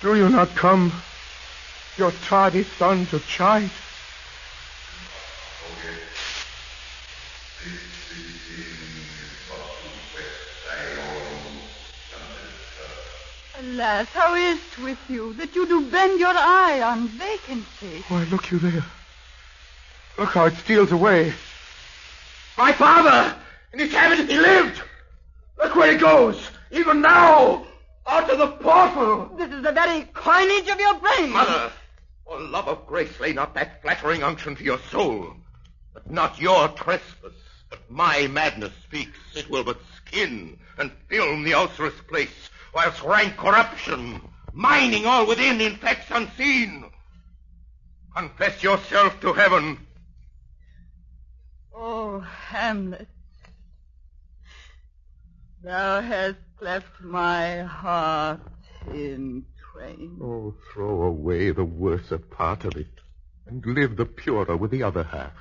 [SPEAKER 4] Do you not come, your tardy son, to chide?
[SPEAKER 7] Alas, how is't with you that you do bend your eye on vacancy?
[SPEAKER 4] Why, look you there. Look how it steals away. My father! In his cabinet he lived! Look where he goes, even now! Out of the portal!
[SPEAKER 7] This is the very coinage of your brain.
[SPEAKER 4] Mother, for love of grace, lay not that flattering unction to your soul. But not your trespass, but my madness speaks. It will but skin and film the ulcerous place, whilst rank corruption, mining all within, infects unseen. Confess yourself to heaven.
[SPEAKER 7] Oh, Hamlet, thou hast cleft my heart in twain.
[SPEAKER 4] Oh, throw away the worser part of it, and live the purer with the other half.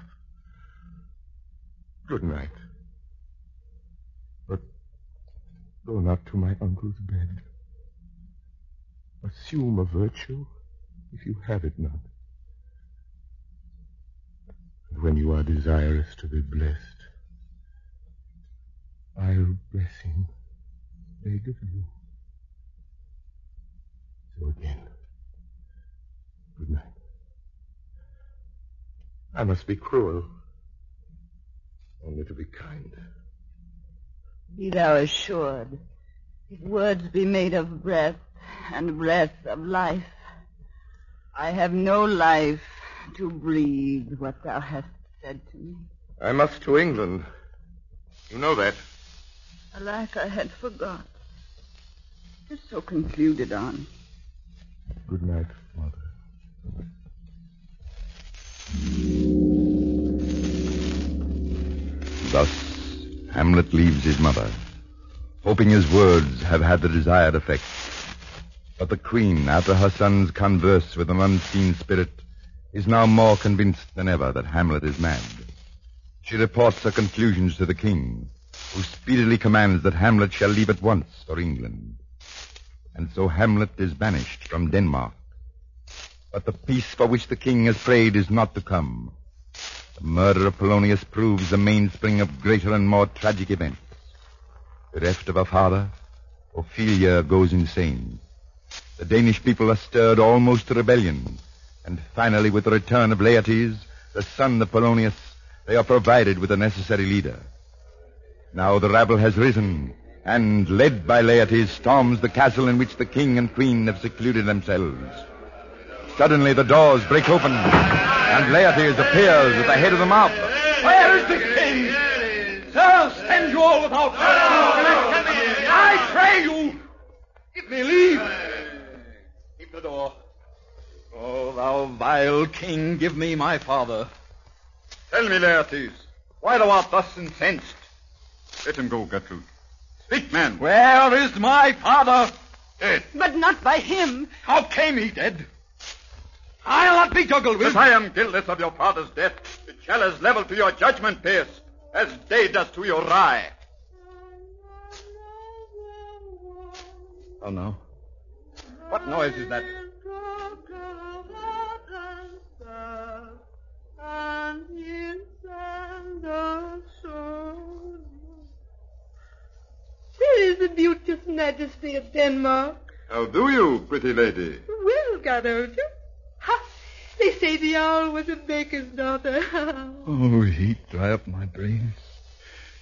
[SPEAKER 4] Good night. But go not to my uncle's bed. Assume a virtue if you have it not. And when you are desirous to be blessed, I'll blessing beg of you. So again, good night. I must be cruel, only to be kind.
[SPEAKER 7] Be thou assured, if words be made of breath, and breath of life, I have no life to breathe what thou hast said to me.
[SPEAKER 4] I must to England. You know that.
[SPEAKER 7] Alack, I had forgot. 'Tis so concluded on.
[SPEAKER 14] Good night, Mother. Thus, Hamlet leaves his mother, hoping his words have had the desired effect. But the queen, after her son's converse with an unseen spirit, is now more convinced than ever that Hamlet is mad. She reports her conclusions to the king, who speedily commands that Hamlet shall leave at once for England. And so Hamlet is banished from Denmark. But the peace for which the king has prayed is not to come. The murder of Polonius proves the mainspring of greater and more tragic events. Bereft of her father, Ophelia goes insane. The Danish people are stirred almost to rebellion. And finally, with the return of Laertes, the son of Polonius, they are provided with a necessary leader. Now the rabble has risen, and, led by Laertes, storms the castle in which the king and queen have secluded themselves. Suddenly the doors break open, and Laertes appears at the head of the mob.
[SPEAKER 9] Where is this king? Sir, stand you all without. I pray you, give me leave. Keep the door. Oh, thou vile king, give me my father. Tell me, Laertes, why thou art thus incensed?
[SPEAKER 6] Let him go, Gertrude. Speak, man.
[SPEAKER 9] Where is my father?
[SPEAKER 6] Dead.
[SPEAKER 7] But not by him.
[SPEAKER 9] How came he dead? I'll not be juggled with.
[SPEAKER 10] But I am guiltless of your father's death. The chalice leveled to your judgment pierced, as day does to your rye.
[SPEAKER 9] Oh, no. What noise is that?
[SPEAKER 15] Where is the beauteous majesty of Denmark?
[SPEAKER 6] How do you, pretty lady?
[SPEAKER 15] Well, God hold you. Ha! They say the owl was a baker's daughter.
[SPEAKER 16] Oh, heat dry up my brains.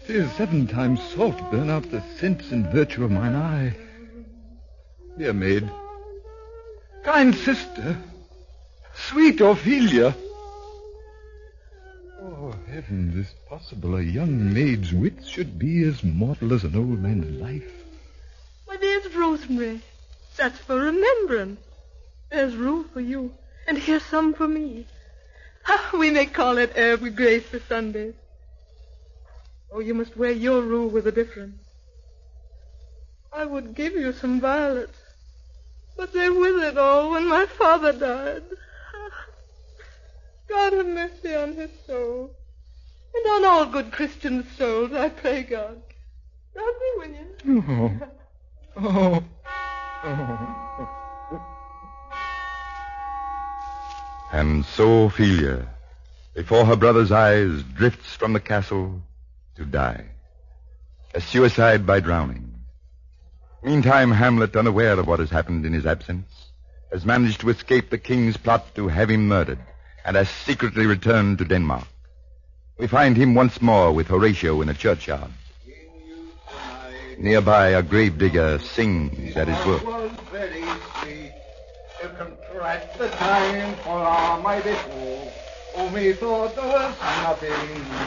[SPEAKER 16] 'Tis 7 times salt burn out the sense and virtue of mine eye. Dear maid, kind sister, sweet Ophelia. Oh, heavens, is it possible a young maid's wits should be as mortal as an old man's life?
[SPEAKER 15] Why, there's rosemary. That's for remembrance. There's rue for you, and here's some for me. Ha, we may call it herb with grace for Sundays. Oh, you must wear your rue with a difference. I would give you some violets, but they withered all when my father died. God have mercy on his soul, and on all good Christian souls, I pray God. God be with you.
[SPEAKER 16] Oh. Oh.
[SPEAKER 14] And so Ophelia, before her brother's eyes, drifts from the castle to die. A suicide by drowning. Meantime, Hamlet, unaware of what has happened in his absence, has managed to escape the king's plot to have him murdered, and has secretly returned to Denmark. We find him once more with Horatio in a churchyard. Nearby, a gravedigger sings at his work.
[SPEAKER 9] It was very sweet to contract the time for our mighty foe. Oh, methought there was nothing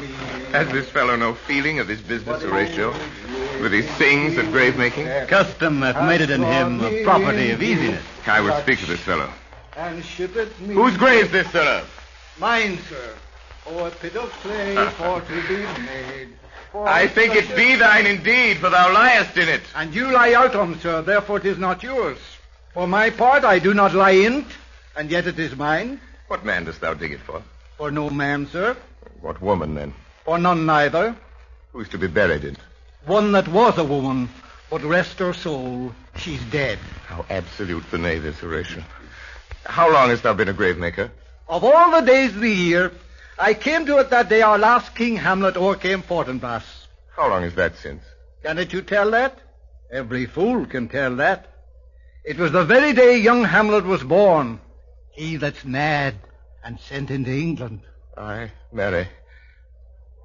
[SPEAKER 9] me.
[SPEAKER 4] Has this fellow no feeling of his business, Horatio? That he sings at grave making?
[SPEAKER 9] Custom hath made it in him a property of easiness.
[SPEAKER 4] I will speak to this fellow.
[SPEAKER 9] And ship it me.
[SPEAKER 4] Whose grave this, sir?
[SPEAKER 9] Mine, sir. Oh, a pit of clay for to be made.
[SPEAKER 4] I think it be thine indeed, for thou liest in it.
[SPEAKER 9] And you lie out on, sir, therefore it is not yours. For my part, I do not lie in't, and yet it is mine.
[SPEAKER 4] What man dost thou dig it for?
[SPEAKER 9] For no man, sir.
[SPEAKER 4] What woman, then?
[SPEAKER 9] For none neither.
[SPEAKER 4] Who's to be buried in?
[SPEAKER 9] One that was a woman, but rest her soul, she's dead.
[SPEAKER 4] How absolute the knave is, Horatio. How long hast thou been a grave maker?
[SPEAKER 9] Of all the days of the year, I came to it that day our last King Hamlet o'ercame Fortinbras.
[SPEAKER 4] How long is that since?
[SPEAKER 9] Cannot you tell that? Every fool can tell that. It was the very day young Hamlet was born. He that's mad and sent into England.
[SPEAKER 4] Aye, marry.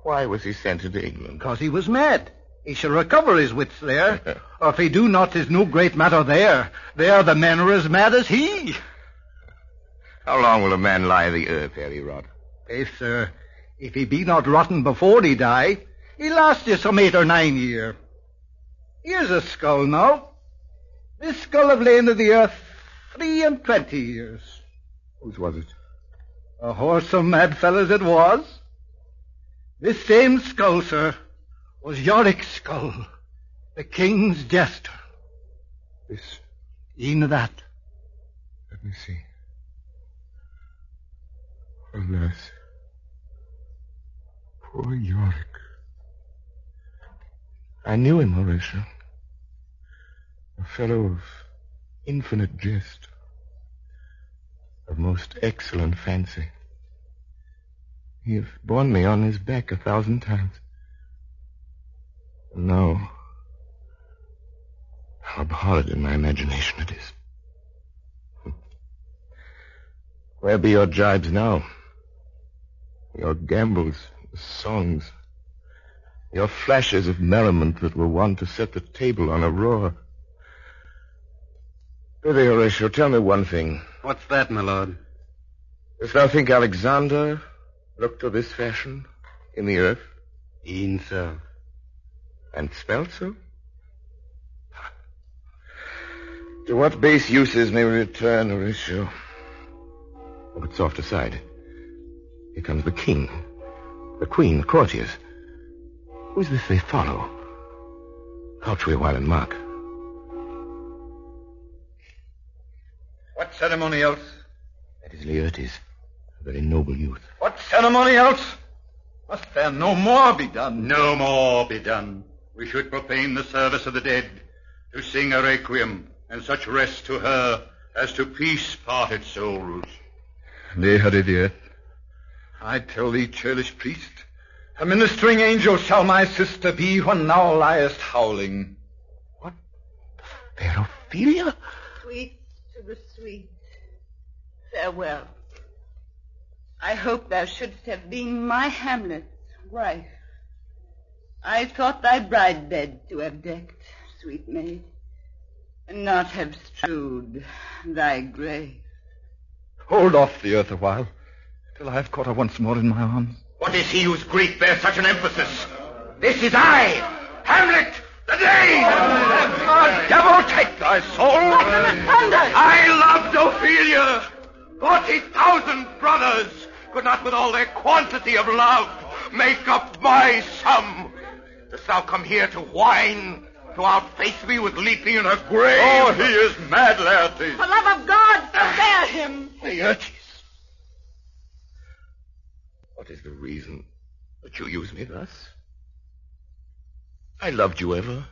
[SPEAKER 4] Why was he sent into England?
[SPEAKER 9] Because he was mad.
[SPEAKER 5] He shall recover his wits there, or if he do not, 'tis no great matter there. There the men are as mad as he.
[SPEAKER 4] How long will a man lie the earth ere he rot?
[SPEAKER 5] Faith, sir, if he be not rotten before he die, he'll last you some 8 or 9 year. Here's a skull now. This skull have lain in the earth 23 years.
[SPEAKER 4] Whose was it?
[SPEAKER 5] A whoresome mad fellas it was. This same skull, sir, was Yorick's skull, the king's jester.
[SPEAKER 4] This?
[SPEAKER 5] E'en that.
[SPEAKER 4] Let me see. Alas. Poor Yorick. I knew him, Horatio. A fellow of infinite jest, of most excellent fancy. He hath borne me on his back 1,000 times. And now, how abhorred in my imagination it is. Where be your jibes now? Your gambols, songs, your flashes of merriment that were wont to set the table on a roar. Prithee, Horatio, tell me one thing.
[SPEAKER 2] What's that, my lord?
[SPEAKER 4] Dost thou think Alexander looked to this fashion in the earth?
[SPEAKER 2] E'en so.
[SPEAKER 4] And spelt so? To what base uses may we return, Horatio? Oh, but soft aside. Here comes the king, the queen, the courtiers. Who is this they follow? Couch we a while and mark.
[SPEAKER 6] What ceremony else?
[SPEAKER 4] That is Laertes, a very noble youth.
[SPEAKER 6] What ceremony else? Must there no more be done?
[SPEAKER 10] No more be done. We should profane the service of the dead, to sing a requiem, and such rest to her as to peace parted souls.
[SPEAKER 16] Lay her in the earth. I tell thee, churlish priest, a ministering angel shall my sister be when thou liest howling.
[SPEAKER 4] What? Fair Ophelia?
[SPEAKER 7] Sweet to the sweet. Farewell. I hope thou shouldst have been my Hamlet's wife. I thought thy bride bed to have decked, sweet maid, and not have strewed thy grave.
[SPEAKER 16] Hold off the earth a while, till I have caught her once more in my arms.
[SPEAKER 10] What is he whose grief bears such an emphasis? This is I, Hamlet, the Dane!
[SPEAKER 16] The devil take thy soul!
[SPEAKER 10] I loved Ophelia! 40,000 brothers could not with all their quantity of love make up my sum. Dost thou come here to whine, to outface me with leaping in her grave?
[SPEAKER 16] Oh, he is mad, Laertes.
[SPEAKER 13] For love of God, spare him.
[SPEAKER 4] Laertes. What is the reason that you use me thus? I loved you ever.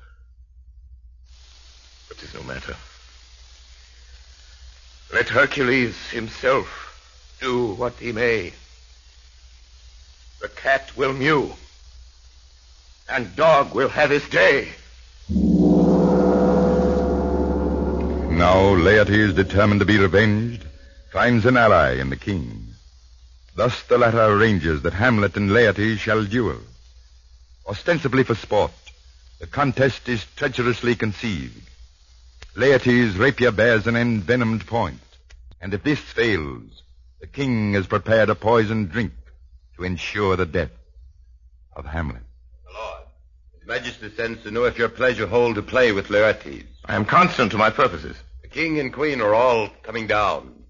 [SPEAKER 4] But 'tis no matter. Let Hercules himself do what he may. The cat will mew, and dog will have his day.
[SPEAKER 14] Now Laertes, determined to be revenged, finds an ally in the king. Thus the latter arranges that Hamlet and Laertes shall duel. Ostensibly for sport, the contest is treacherously conceived. Laertes' rapier bears an envenomed point, and if this fails, the king has prepared a poisoned drink to ensure the death of Hamlet.
[SPEAKER 4] My lord, His Majesty sends to know if your pleasure hold to play with Laertes. I am constant to my purposes. The king and queen are all coming down.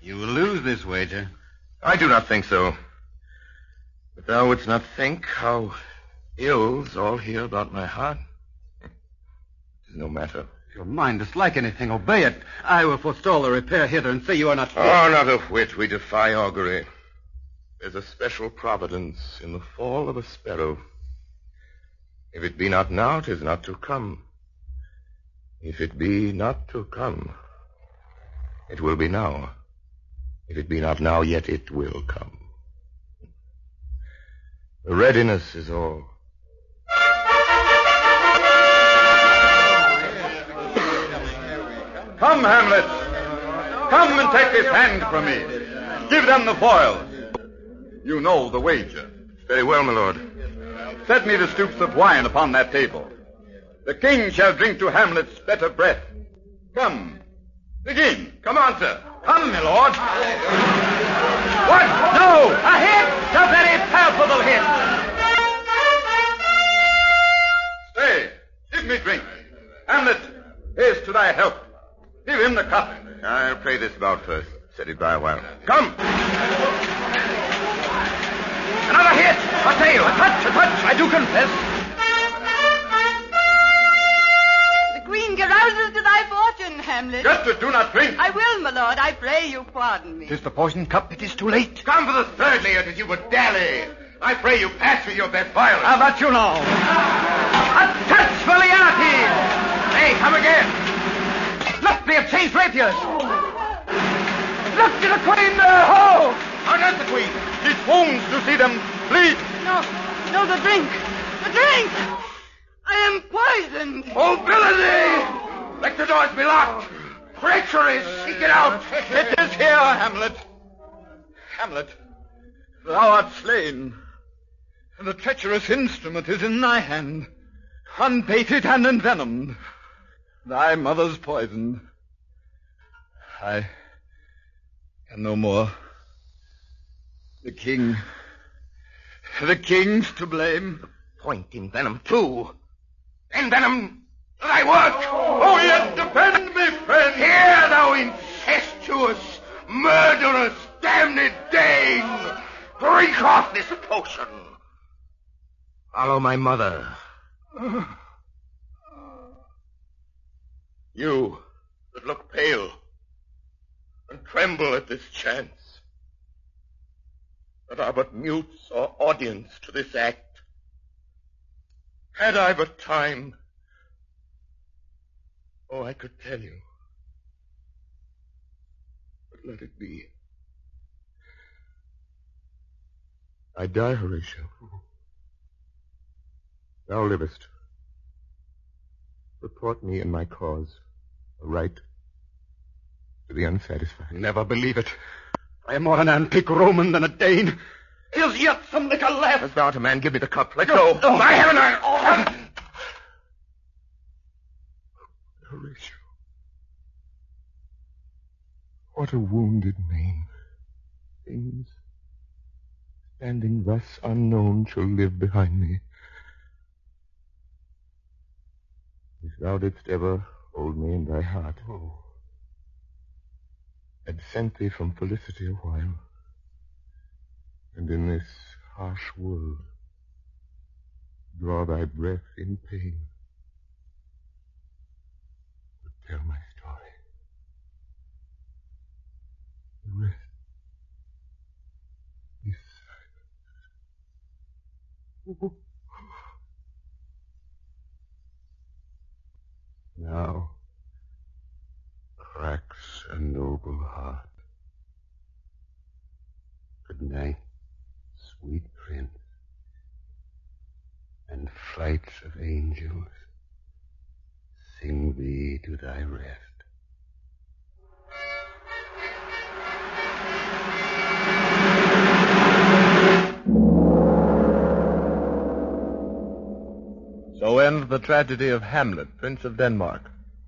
[SPEAKER 2] You will lose this wager.
[SPEAKER 4] I do not think so. But thou wouldst not think how ills all hear about my heart. It is no matter.
[SPEAKER 2] If your mind dislike anything, obey it. I will forestall the repair hither and say you are not fit.
[SPEAKER 4] Oh, not a whit. We defy augury. There's a special providence in the fall of a sparrow. If it be not now, 'tis not to come. If it be not to come, it will be now. If it be not now, yet it will come. The readiness is all.
[SPEAKER 6] Come, Hamlet. Come and take this hand from me. Give them the foil. You know the wager.
[SPEAKER 4] Very well, my lord.
[SPEAKER 16] Set me the stoups of wine upon that table. The king shall drink to Hamlet's better breath. Come, begin.
[SPEAKER 3] Come on, sir. Come, my lord.
[SPEAKER 16] What? No! A hit! A very palpable hit! Stay. Give me drink. Hamlet, here's to thy health. Give him the cup.
[SPEAKER 4] I'll pray this bout first. Set it by a while. Come!
[SPEAKER 16] Another hit! A tail! A touch! I do confess.
[SPEAKER 7] The queen carouses to thy fortune, Hamlet.
[SPEAKER 16] Just do not drink.
[SPEAKER 7] I will, my lord. I pray you pardon me.
[SPEAKER 16] 'Tis the poisoned cup. It is too late.
[SPEAKER 3] Come for the third layer that you would dally. I pray you pass with your best violence.
[SPEAKER 16] How about you now? A touch for Leontes!
[SPEAKER 3] Hey, come again.
[SPEAKER 16] Look, they have changed rapiers. Look to the queen there! Ho!
[SPEAKER 3] How does the queen?
[SPEAKER 16] She swoons to see them bleed.
[SPEAKER 7] No, the drink. The drink! I am poisoned.
[SPEAKER 3] Mobility! Let the doors be locked. Treachery, seek it out.
[SPEAKER 16] It is here, Hamlet. Hamlet, thou art slain. The treacherous instrument is in thy hand, unbaited and envenomed. Thy mother's poisoned. I can no more. The king's to blame.
[SPEAKER 3] Point in venom, too. Envenom thy work.
[SPEAKER 16] Oh, yet defend me, friend.
[SPEAKER 3] Here, thou incestuous, murderous, damned Dane. Drink off this potion. Follow my mother. You that look pale and tremble at this chance, that are but mutes or audience to this act, had I but time, oh, I could tell you. But let it be. I die, Horatio. Thou livest. Report me and my cause aright to the unsatisfied.
[SPEAKER 16] Never believe it. I am more an antique Roman than a Dane. Is yet some liquor left?
[SPEAKER 3] As thou art a man, give me the cup. Let go. My heaven,
[SPEAKER 14] Horatio. What a wounded name. Things standing thus unknown shall live behind me. If thou didst ever hold me in thy heart, had sent thee from felicity a while, and in this harsh world draw thy breath in pain, to tell my story. The rest is silence. Now cracks a noble heart. Good night, sweet prince, and flights of angels sing thee to thy rest.
[SPEAKER 12] So ends the tragedy of Hamlet, Prince of Denmark.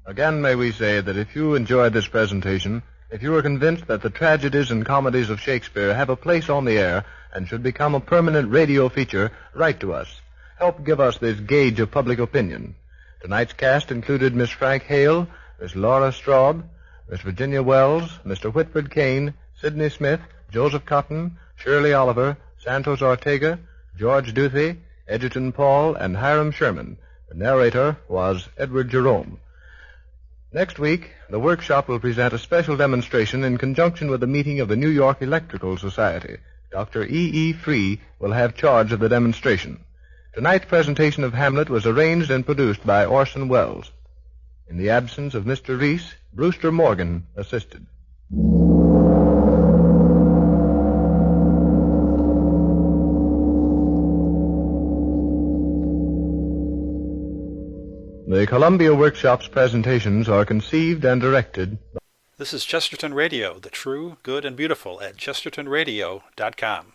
[SPEAKER 12] Again may we say that if you enjoyed this presentation, if you are convinced that the tragedies and comedies of Shakespeare have a place on the air and should become a permanent radio feature, write to us. Help give us this gauge of public opinion. Tonight's cast included Miss Frank Hale, Miss Laura Straub, Miss Virginia Wells, Mr. Whitford Kane, Sidney Smith, Joseph Cotton, Shirley Oliver, Santos Ortega, George Duthie, Edgerton Paul, and Hiram Sherman. The narrator was Edward Jerome. Next week, the workshop will present a special demonstration in conjunction with the meeting of the New York Electrical Society. Dr. E. Free will have charge of the demonstration. Tonight's presentation of Hamlet was arranged and produced by Orson Welles. In the absence of Mr. Reis, Brewster Morgan assisted. The Columbia Workshop's presentations are conceived and directed.
[SPEAKER 11] This is Chesterton Radio, the true, good, and beautiful at chestertonradio.com.